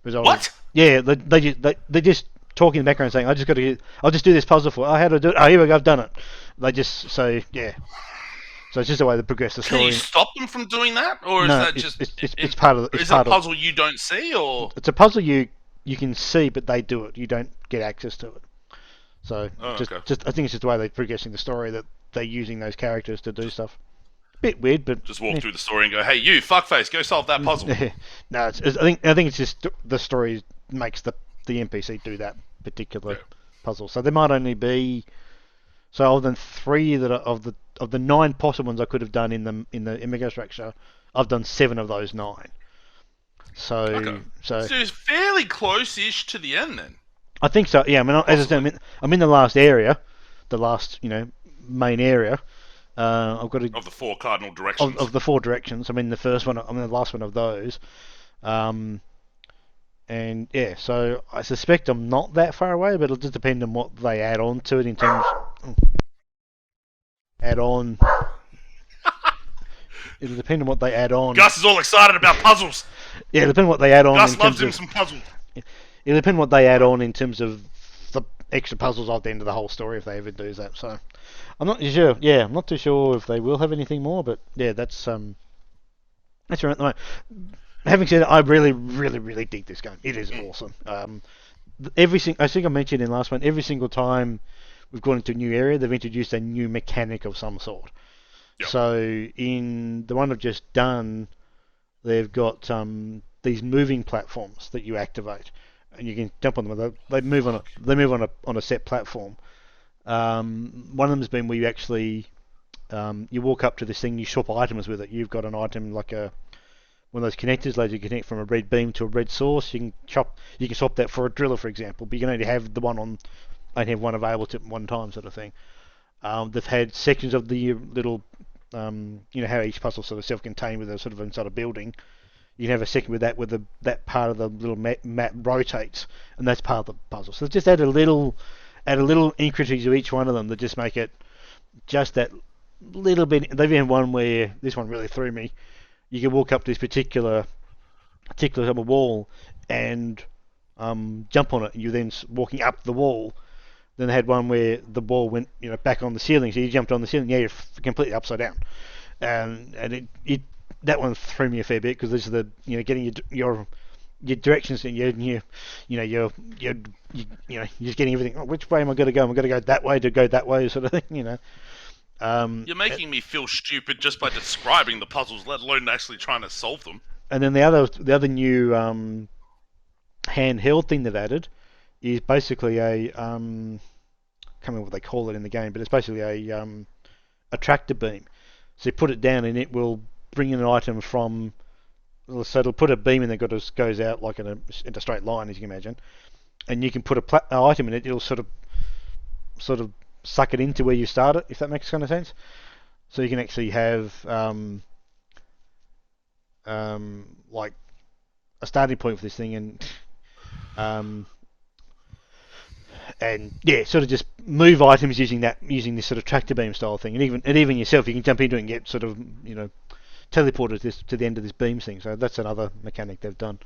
what? Yeah, they just talk in the background saying, I'll just do this puzzle for. Oh, how do I do it? Oh, here we go, I've done it. They just say, yeah. So it's just a way to progress the story. Can you stop them from doing that, or is that just it's part of? Is it a puzzle you don't see, or it's a puzzle you can see, but they do it. You don't get access to it. So just I think it's just the way they're progressing the story that they're using those characters to do stuff. Bit weird, but just walk through the story and go, "Hey, you fuckface, go solve that puzzle." No, I think it's just the story makes the NPC do that particular puzzle. So there might only be other than 3 that are, of the 9 possible ones I could have done in the Immigrant structure, I've done 7 of those 9. So it's fairly close-ish to the end then. I think so. Yeah, I mean, as I said, I'm in the last area, the last main area. I've got of the 4 cardinal directions. Of the 4 directions, I'm in the first one. I'm in the last one of those. And yeah, so I suspect I'm not that far away, but it'll just depend on what they add on to it in terms. It'll depend on what they add on. Gus is all excited about puzzles. Yeah, it'll depend on what they add on. Gus loves him some puzzles. It'll depend on what they add on in terms of the extra puzzles at the end of the whole story if they ever do that. So I'm not sure. Yeah, I'm not too sure if they will have anything more, but yeah, that's right at the moment. Having said that, I really, really, really dig this game. It is awesome. I think I mentioned in the last one, every single time we've gone into a new area, they've introduced a new mechanic of some sort. Yep. So in the one I've just done, they've got these moving platforms that you activate, and you can jump on them. They move on a set platform. One of them has been where you actually you walk up to this thing, you swap items with it. You've got an item like one of those connectors allows you to connect from a red beam to a red source. You can swap that for a driller, for example, but you can only have the one on. Only have one available at one time, sort of thing. They've had sections of the little, how each puzzle sort of self-contained with a sort of inside a building. You can have a second with that, where that part of the little map rotates, and that's part of the puzzle. So just add a little intricacies to each one of them that just make it just that little bit. They've had one where this one really threw me. You can walk up to this particular wall and jump on it, and you're then walking up the wall. Then they had one where the wall went, back on the ceiling, so you jumped on the ceiling. Yeah, you're completely upside down, and that one threw me a fair bit because this is the getting your directions, and you're just getting everything. Oh, which way am I going to go? Am I going to go that way to go that way, sort of thing, You're making me feel stupid just by describing the puzzles, let alone actually trying to solve them. And then the other new handheld thing they've added is basically a can't remember what they call it in the game, but it's basically a tractor beam. So you put it down and it will bring in an item from. So it'll put a beam in that goes out like in a straight line, as you can imagine, and you can put an item in it. It'll sort of suck it into where you start it, if that makes kind of sense. So you can actually have like a starting point for this thing, and yeah, sort of just move items using this sort of tractor beam style thing, and even yourself, you can jump into it and get sort of teleported to the end of this beam thing. So that's another mechanic they've done.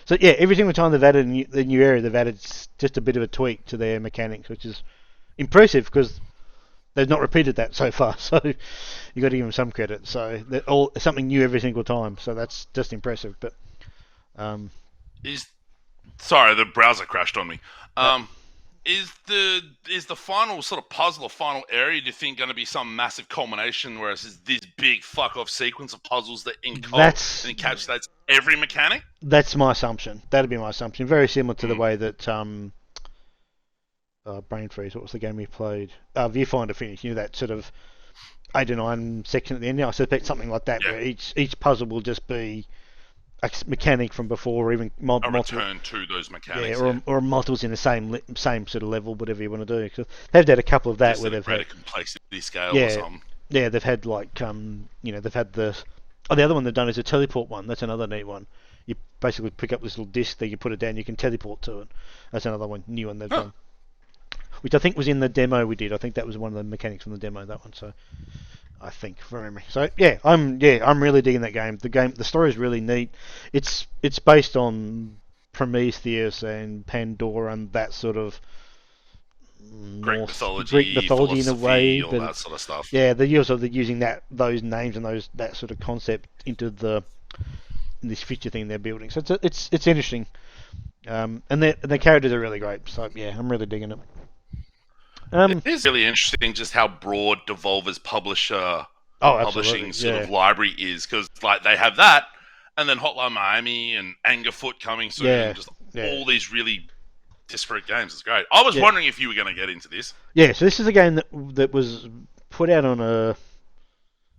So yeah, every single time they've added the new area, they've added just a bit of a tweak to their mechanics, which is impressive because they've not repeated that so far. So you got to give them some credit. So they're all something new every single time. So that's just impressive. But sorry, the browser crashed on me. Is the final sort of puzzle or final area, do you think, going to be some massive culmination where it's this big fuck off sequence of puzzles that encapsulates every mechanic? That's my assumption. That'd be my assumption. Very similar to the way that Brain Freeze, what was the game we played? Viewfinder Finish. That sort of 8 or 9 section at the end. I suspect something like that, where each puzzle will just be a mechanic from before, or even a return to those mechanics, or multiples in the same sort of level, whatever you want to do. Cause they've had a couple of that where they've had complexity scale or something. Yeah, they've had like they've had the other one they've done is a teleport one. That's another neat one. You basically pick up this little disc that you put it down, you can teleport to it. That's another new one they've done, which I think was in the demo we did. I think that was one of the mechanics from the demo, that one. So I think from memory. So I'm really digging that game. The story is really neat. It's based on Prometheus and Pandora and that sort of Greek more mythology, Greek mythology in a way, all but that sort of stuff. yeah, they're using those names and that sort of concept into this future thing they're building. So it's interesting, and the characters are really great. So yeah, I'm really digging it. It is really interesting just how broad Devolver's publishing sort of library is, because like they have that, and then Hotline Miami and Angerfoot coming soon, and just all these really disparate games. It's great. I was wondering if you were going to get into this. Yeah, so this is a game that was put out on a.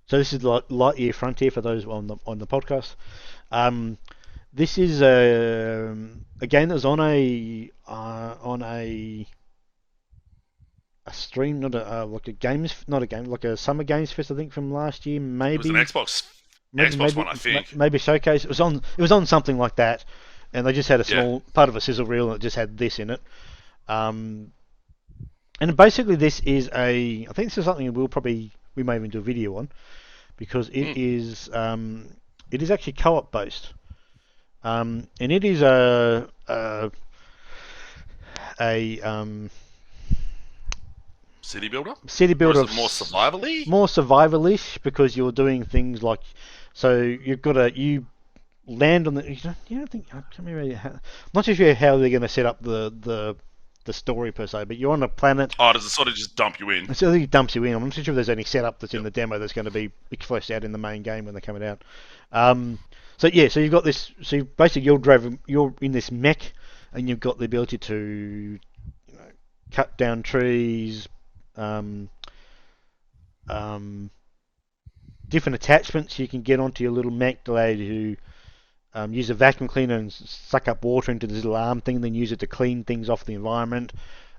So this is Lightyear Frontier for those on the podcast. This is a game that was on a stream, not a Summer Games Fest, I think, from last year. Maybe it was an Xbox one, I think. Maybe Showcase. It was on something like that, and they just had a small part of a sizzle reel, and it just had this in it. And basically, this is I think this is something we may even do a video on, because it is actually co-op based, and it is a city builder. Or is it more survival-y? More survival-ish, because you're doing things like, so you land on the. You don't think I can't remember how. I'm not too sure how they're going to set up the story per se, but you're on a planet. Oh, does it sort of just dump you in? So it dumps you in. I'm not sure if there's any setup that's in the demo that's going to be fleshed out in the main game when they're coming out. So you've got this. So basically, you're in this mech, and you've got the ability to, cut down trees, different attachments you can get onto your little mech to allow you to use a vacuum cleaner and suck up water into this little arm thing, then use it to clean things off the environment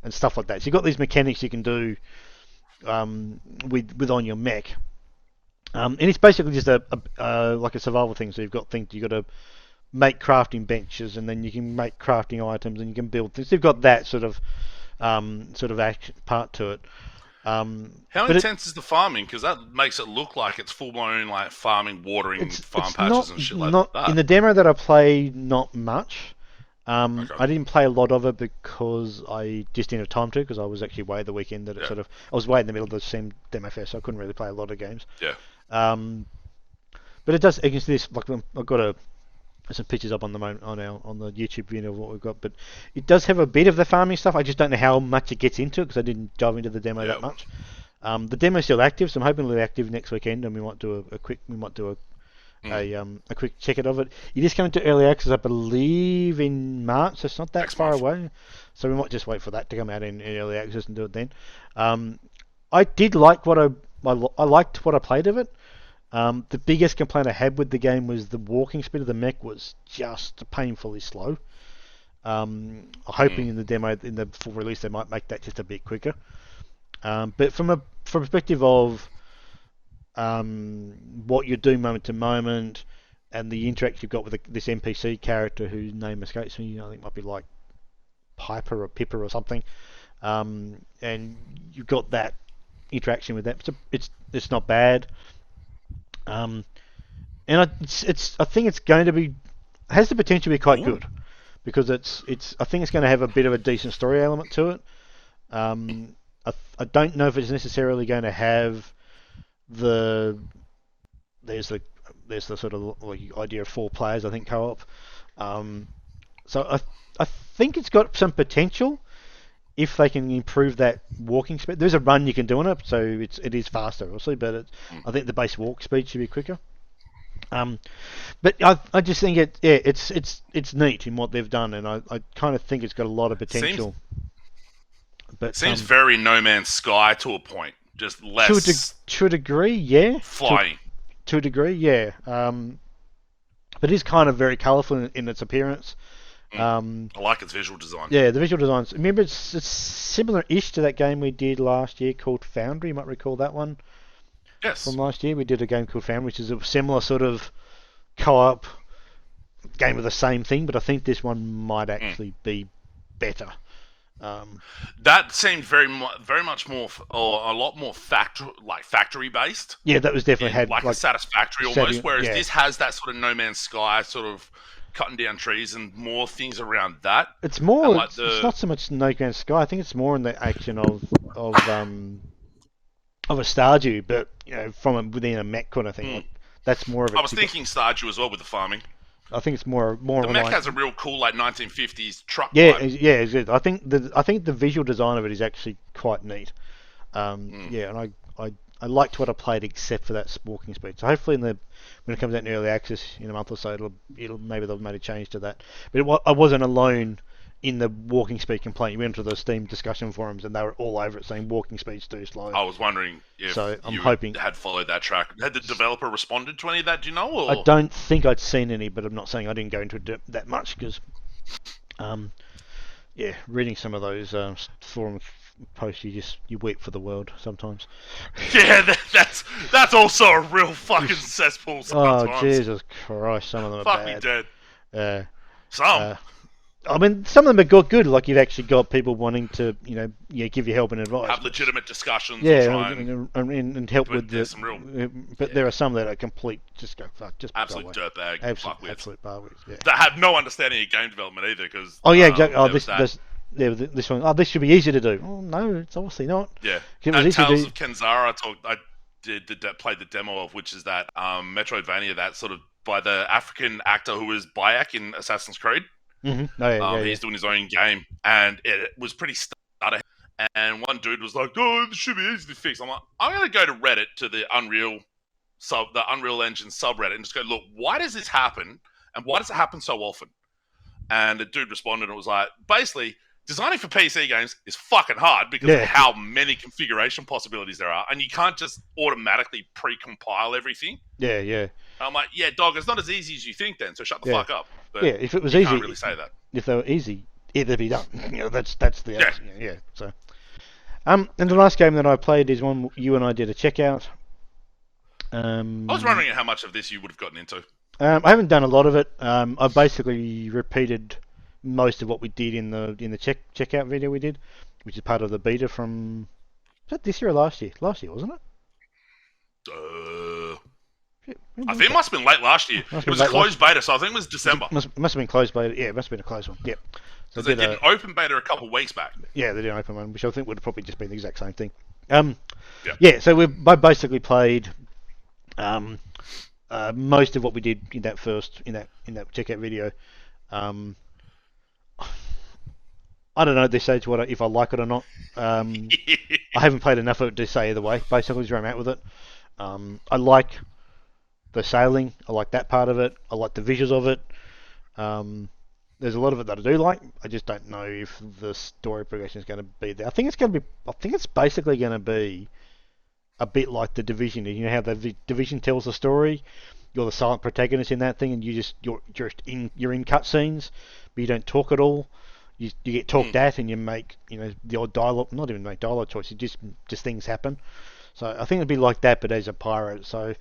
and stuff like that. So you've got these mechanics you can do with on your mech, and it's basically just like a survival thing. So you've got to make crafting benches, and then you can make crafting items, and you can build things. So you've got that sort of action part to it. How intense is the farming? Because that makes it look like it's full blown like farming, watering farm patches and shit like that. In the demo that I played, not much. I didn't play a lot of it because I just didn't have time to, because I was actually away the weekend that I was way in the middle of the same demo fest, so I couldn't really play a lot of games. Yeah. But it does against this. Like, I've got some pictures up on the YouTube video of what we've got, but it does have a bit of the farming stuff. I just don't know how much it gets into it, because I didn't dive into the demo that much. The demo's still active, so I'm hoping it'll be active next weekend, and we might do a quick check it of it. It is coming to early access, I believe, in March. So it's not that far away, so we might just wait for that to come out in early access and do it then. I did like I liked what I played of it. The biggest complaint I had with the game was the walking speed of the mech was just painfully slow. Hoping in the demo, in the full release, they might make that just a bit quicker. But from a perspective of what you're doing moment to moment, and the interaction you've got with this NPC character whose name escapes me, I think it might be like Piper or Pipper or something, and you've got that interaction with that. So it's not bad. And I think it's going to be, has the potential to be quite good, because I think it's going to have a bit of a decent story element to it. I don't know if it's necessarily going to have there's the sort of like idea of 4 players, I think, co-op. So I think it's got some potential if they can improve that walking speed. There's a run you can do on it, so it is faster, obviously, but I think the base walk speed should be quicker. But I just think it's neat in what they've done, and I kind of think it's got a lot of potential. Seems very No Man's Sky to a point, just less to a degree, yeah. Flying to a degree, yeah. But it is kind of very colourful in its appearance. I like its visual design. Yeah, the visual designs. Remember, it's similar-ish to that game we did last year called Foundry. You might recall that one. Yes. From last year, we did a game called Foundry, which is a similar sort of co-op game of the same thing, but I think this one might actually be better. That seemed very much more, or a lot more factory based. Yeah, that was definitely had like a Satisfactory almost. Whereas this has that sort of No Man's Sky sort of cutting down trees and more things around that. It's more. And, like, it's not so much No Man's Sky. I think it's more in the action of a Stardew, but from within a mech kind of thing. Like, that's more of it. I was thinking Stardew as well with the farming. I think it's more. The mech has a real cool 1950s truck. Yeah, vibe. yeah. It's good. I think the visual design of it is actually quite neat. Yeah, and I liked what I played except for that walking speed. So hopefully when it comes out in early access in a month or so, it'll maybe they'll made a change to that. But I wasn't alone in the walking speed complaint. You went to the Steam discussion forums and they were all over it saying walking speed's too slow. I was wondering if I'm hoping had followed that track. Had the developer responded to any of that? Do you know? Or? I don't think I'd seen any, but I'm not saying I didn't go into it that much because, reading some of those forum posts, you weep for the world sometimes. Yeah, that's also a real fucking cesspool sometimes. Oh Jesus Christ, some of them are Fuck bad. me dead. Some. I mean, some of them are good. Like you've actually got people wanting to, give you help and advice. Have legitimate discussions. Yeah, and help with the. Some real, but there are some that are complete. Just go fuck. Just absolute dirtbag. Absolute barwigs. Yeah. That have no understanding of game development either. Because this one. Oh, this should be easy to do. Oh no, it's obviously not. Yeah. And Tales of Kenzara, I played the demo of, which is that Metroidvania that sort of by the African actor who was Bayek in Assassin's Creed. Mm-hmm. He's doing his own game, and it was pretty starter. And one dude was like, "Oh, this should be easy to fix." I'm like, "I'm gonna go to Reddit to the Unreal Engine subreddit, and just go look. Why does this happen? And why does it happen so often?" And the dude responded and was like, "Basically, designing for PC games is fucking hard because of how many configuration possibilities there are, and you can't just automatically pre-compile everything." Yeah. And I'm like, "Yeah, dog, it's not as easy as you think, then. So shut the fuck up." But if it was you easy, can't really say that. If they were easy, it'd be done. That's the answer. Yeah. So, and the last game that I played is one you and I did a checkout. I was wondering how much of this you would have gotten into. I haven't done a lot of it. I basically repeated most of what we did in the checkout video we did, which is part of the beta from. Was that this year or last year? Last year, wasn't it? I think it must have been late last year. It was a closed beta, so I think it was December. Must have been closed beta. Yeah, it must have been a closed one. Yep. So they did an open beta a couple of weeks back. Yeah, they did an open one, which I think would have probably just been the exact same thing. So we basically played most of what we did in that checkout video. I don't know at this stage if I like it or not. I haven't played enough of it to say either way. Basically, is where I'm at with it. I like the sailing. I like that part of it. I like the visuals of it. There's a lot of it that I do like. I just don't know if the story progression is going to be there. I think it's basically going to be a bit like the Division. You know how the Division tells the story. You're the silent protagonist in that thing, and you're in cutscenes, but you don't talk at all. You get talked at, and you make the odd dialogue. Not even make dialogue choices. Just things happen. So I think it'd be like that, but as a pirate. So,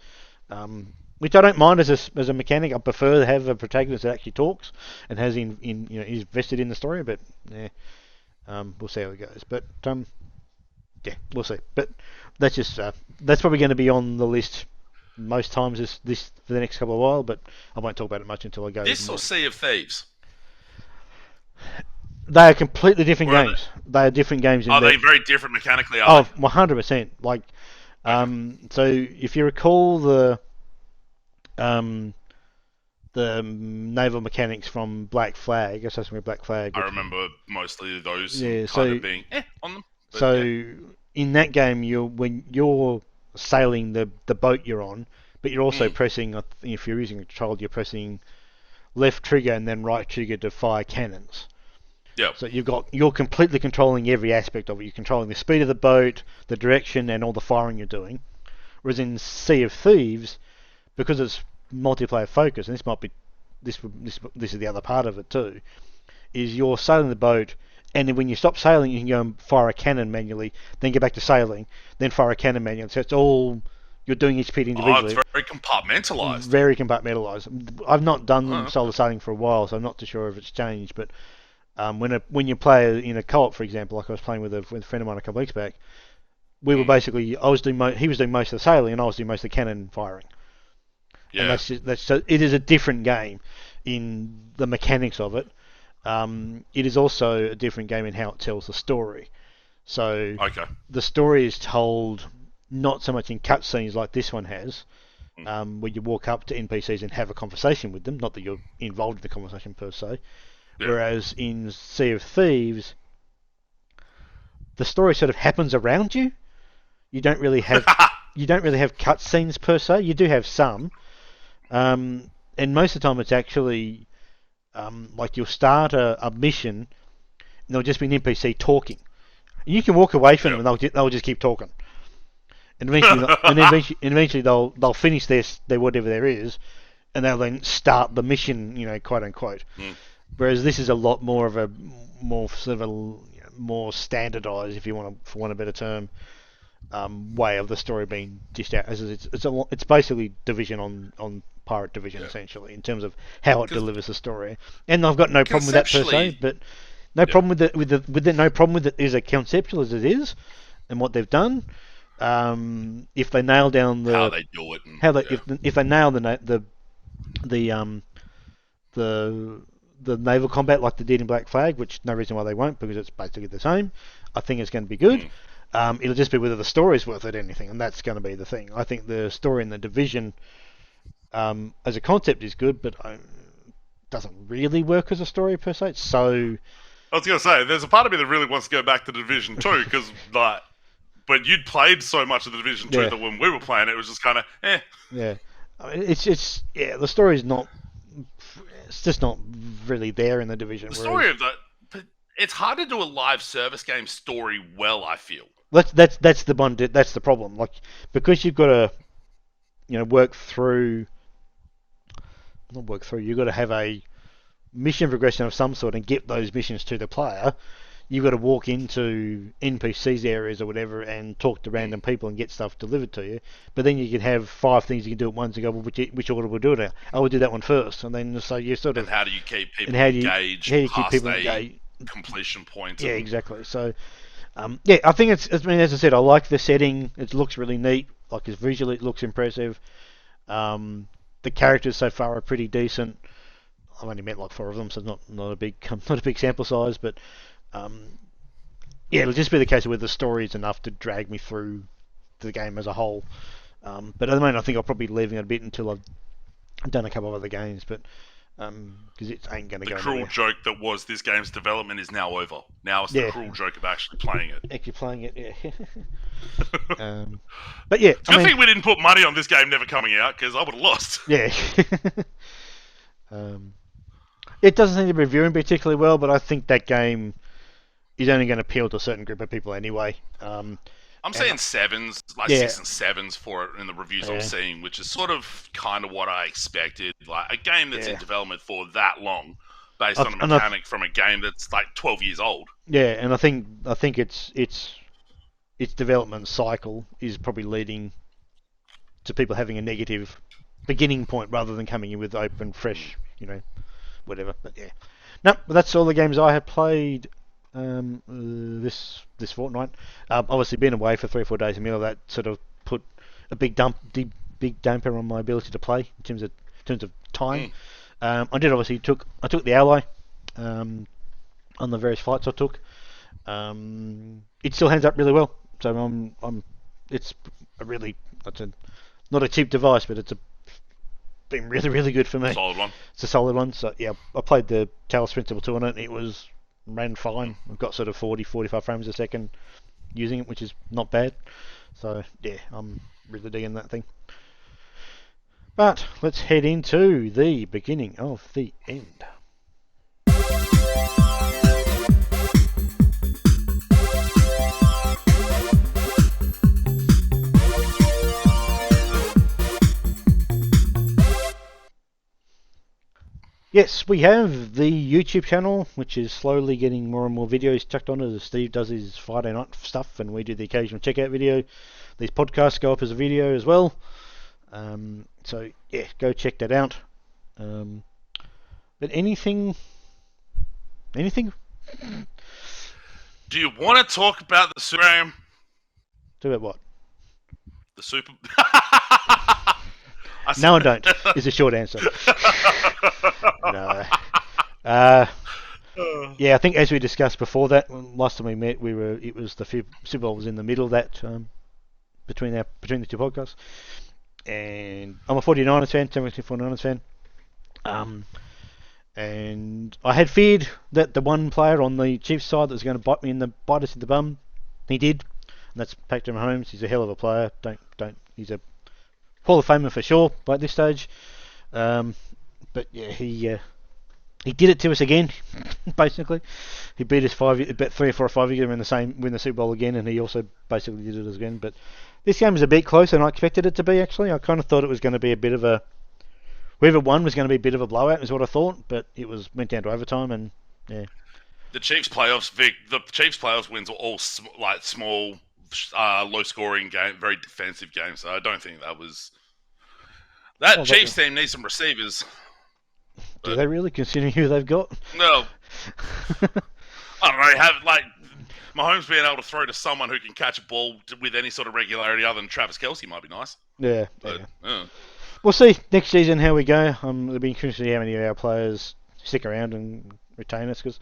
which I don't mind as a mechanic. I prefer to have a protagonist that actually talks and has is vested in the story. But we'll see how it goes. But we'll see. But that's just that's probably going to be on the list most times this for the next couple of while. But I won't talk about it much until I go. This or Sea of Thieves? They are completely different games. They are different games. Are they very different mechanically? Are they? 100%. Like, so if you recall the naval mechanics from Black Flag, Assassin's Creed Black Flag. I remember mostly those of being on them. So in that game, when you're sailing the boat you're on, but you're also pressing. If you're using a control, you're pressing left trigger and then right trigger to fire cannons. Yeah. So you're completely controlling every aspect of it. You're controlling the speed of the boat, the direction, and all the firing you're doing. Whereas in Sea of Thieves, because it's multiplayer focus, and this is the other part of it too, is you're sailing the boat, and then when you stop sailing, you can go and fire a cannon manually, then get back to sailing, then fire a cannon manually. So it's all you're doing each bit individually. It's very compartmentalized. Very compartmentalized. I've not done solo sailing for a while, so I'm not too sure if it's changed, but. When you play in a co-op, for example, like I was playing with a friend of mine a couple of weeks back, we were basically he was doing most of the sailing and I was doing most of the cannon firing. Yeah. And so it is a different game. in the mechanics of it. It is also a different game in how it tells the story. So the story is told not so much in cutscenes like this one has, where you walk up to NPCs and have a conversation with them, not that you're involved in the conversation per se. Yeah. Whereas in Sea of Thieves, the story sort of happens around you. You don't really have cutscenes per se. You do have some, and most of the time it's actually like you'll start a mission, and there'll just be an NPC talking. And you can walk away from them, and they'll just keep talking. And eventually they'll finish their whatever there is, and they'll then start the mission, quote unquote. Whereas this is a lot more of a more standardized, if you want to, for want of a better term, way of the story being dished out. It's basically Division on Pirate Division essentially in terms of how it delivers the story. And I've got no problem with that per se, but no problem with it. No problem with it is a conceptual as it is, and what they've done. If they nail down how they do it, if they nail the naval combat like they did in Black Flag, which no reason why they won't, because it's basically the same, I think it's going to be good. It'll just be whether the story's worth it anything, and that's going to be the thing. I think the story in the Division as a concept is good, but doesn't really work as a story per se. So I was going to say, there's a part of me that really wants to go back to Division 2, because but you'd played so much of the Division 2 that when we were playing it was just kind of Yeah, I mean, the story's not. It's just not really there in the Division. The story of it's hard to do a live service game story well, I feel. That's the one. That's the problem. Like, because you've got to, work through. Not work through. You've got to have a mission progression of some sort and get those missions to the player. You've got to walk into NPCs areas or whatever and talk to random people and get stuff delivered to you. But then you can have 5 things you can do at once and go, well, which order will do it? I will do that one first, and then so you sort of. And how do you keep people engaged? How do you keep people engaged? Completion points. Yeah, exactly. So, I think it's. I mean, as I said, I like the setting. It looks really neat. Like, visually, it looks impressive. The characters so far are pretty decent. I've only met like 4 of them, so not a big sample size, but. It'll just be the case where the story is enough to drag me through the game as a whole. But at the moment, I think I'll probably be leaving it a bit until I've done a couple of other games. But because it ain't going to go. The cruel joke that was this game's development is now over. Now it's the cruel joke of actually playing it. Actually playing it, yeah. But yeah, good thing we didn't put money on this game never coming out, because I would have lost. Yeah. It doesn't seem to be reviewing particularly well, but I think that game is only going to appeal to a certain group of people anyway. I'm seeing 7s, like 6 and 7s for it in the reviews I'm seeing, which is sort of kind of what I expected. Like a game that's in development for that long, based on a mechanic from a game that's like 12 years old. Yeah, and I think its development cycle is probably leading to people having a negative beginning point rather than coming in with open, fresh, whatever. But yeah, no, that's all the games I have played. This fortnight. Obviously, been away for 3 or 4 days in the middle of that sort of put a big damper on my ability to play in terms of time. I did obviously I took the Ally on the various flights I took. It still hands up really well. So it's not a cheap device, but it's been really, really good for me. Solid one. It's a solid one. So yeah, I played the Talos Principle 2 on it, and it ran fine. I've got sort of 40-45 frames a second using it, which is not bad. So yeah, I'm really digging that thing. But let's head into the beginning of the end. Yes, we have the YouTube channel, which is slowly getting more and more videos chucked on as Steve does his Friday night stuff, and we do the occasional checkout video. These podcasts go up as a video as well. So yeah, go check that out. But anything? Do you want to talk about the Super Game? Talk about what? The Super. No, I don't. Is the short answer. No. Yeah, I think as we discussed before that, last time we met, it was the Super Bowl was in the middle of that between the two podcasts, and I'm a 49ers fan, 49ers fan. And I had feared that the one player on the Chiefs side that was going to bite us in the bum, he did, and that's Patrick Mahomes. He's a hell of a player. He's a Hall of Famer for sure by this stage. But yeah, he did it to us again. Basically, he beat us 3 or 4 or 5 years ago win the Super Bowl again, and he also basically did it again. But this game was a bit closer than I expected it to be. Actually, I kind of thought it was going to be a bit of a whoever won was going to be a bit of a blowout, is what I thought. But it went down to overtime, and yeah. The Chiefs playoffs, Vic. The Chiefs playoffs wins are all small, low-scoring game, very defensive games. So I don't think that was that Chiefs team needs some receivers. Do they really, considering who they've got? No. I don't know. Mahomes being able to throw to someone who can catch a ball with any sort of regularity other than Travis Kelce might be nice. Yeah. But, we'll see next season how we go. It'll be interesting to see how many of our players stick around and retain us, because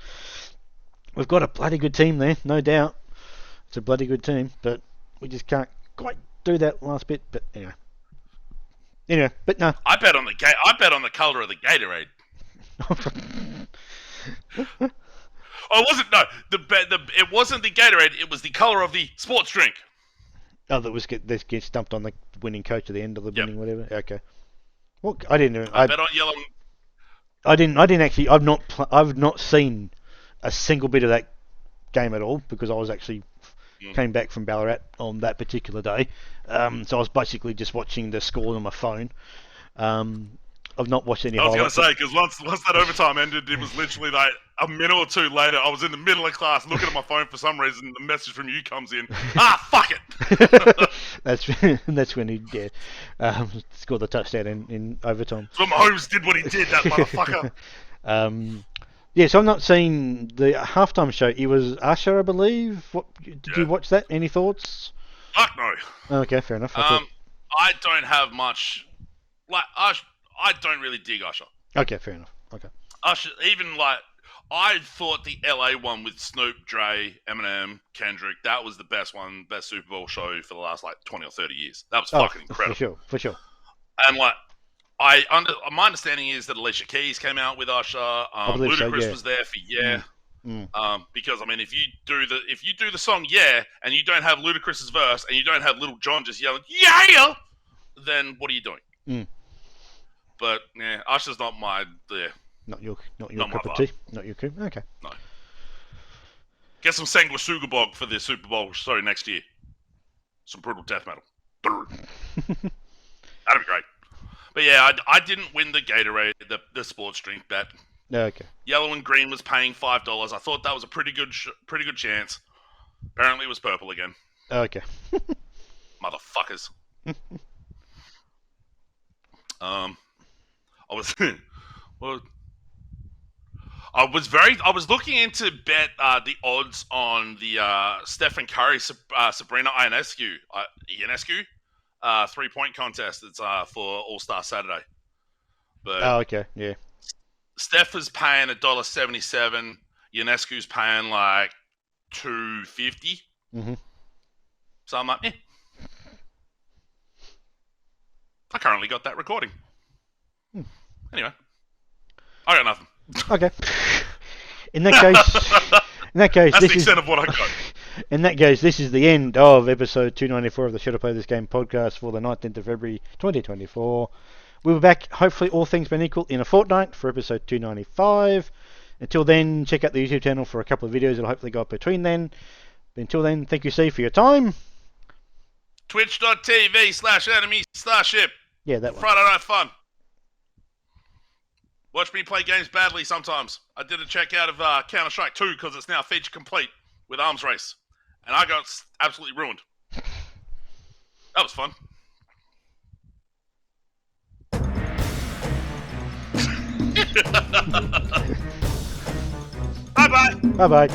we've got a bloody good team there, no doubt. It's a bloody good team, but we just can't quite do that last bit. But anyway, but no. I bet on the colour of the Gatorade. Oh, it wasn't. No, it wasn't the Gatorade. It was the colour of the sports drink. Oh, that gets dumped on the winning coach at the end of the winning whatever. Okay. Well, I didn't. I bet on yellow. I didn't actually. I've not seen a single bit of that game at all, because I was actually came back from Ballarat on that particular day. So I was basically just watching the score on my phone. I've not watched any highlights. I was going to say, because once that overtime ended, it was literally like a minute or two later, I was in the middle of class looking at my phone for some reason, the message from you comes in, fuck it! That's when he scored the touchdown in overtime. So Mahomes did what he did, that motherfucker! Yeah, so I'm not seeing the halftime show. It was Usher, I believe. Did you watch that? Any thoughts? Fuck no. Okay, fair enough. I don't have much. I don't really dig Usher. Okay, fair enough. Okay. Usher, I thought the LA one with Snoop, Dre, Eminem, Kendrick, that was the best Super Bowl show for the last 20 or 30 years. That was fucking incredible. For sure. And my understanding is that Alicia Keys came out with Usher. Ludacris was there for because if you do the song and you don't have Ludacris's verse and you don't have Little John just yelling yeah, then what are you doing? But yeah, Usher's not my not your cup of tea. Not your cup. Okay. No. Get some Sanguisugabog for the Super Bowl show next year. Some brutal death metal. That'd be great. But yeah, I didn't win the Gatorade, the sports drink bet. Okay. Yellow and green was paying $5. I thought that was a pretty good chance. Apparently, it was purple again. Okay. Motherfuckers. I was looking into bet the odds on the Stephen Curry Sabrina Ionescu 3-point contest. It's for All-Star Saturday. But okay, yeah. Steph is paying $1.77. Ionescu's paying like $2.50. Mm-hmm. So I'm like, I currently got that recording. Anyway, I got nothing. Okay. In that case, that's the extent of what I got. In that case, this is the end of episode 294 of the Should I Play This Game podcast for the 19th of February 2024. We'll be back, hopefully all things being equal, in a fortnight for episode 295. Until then, check out the YouTube channel for a couple of videos that'll hopefully go up between then. But until then, thank you, Steve, for your time. Twitch.tv/enemy/ship. Yeah, that one. Friday Night Fun. Watch me play games badly sometimes. I did a check out of Counter-Strike 2 because it's now feature complete with Arms Race. And I got absolutely ruined. That was fun. Bye-bye. Bye-bye.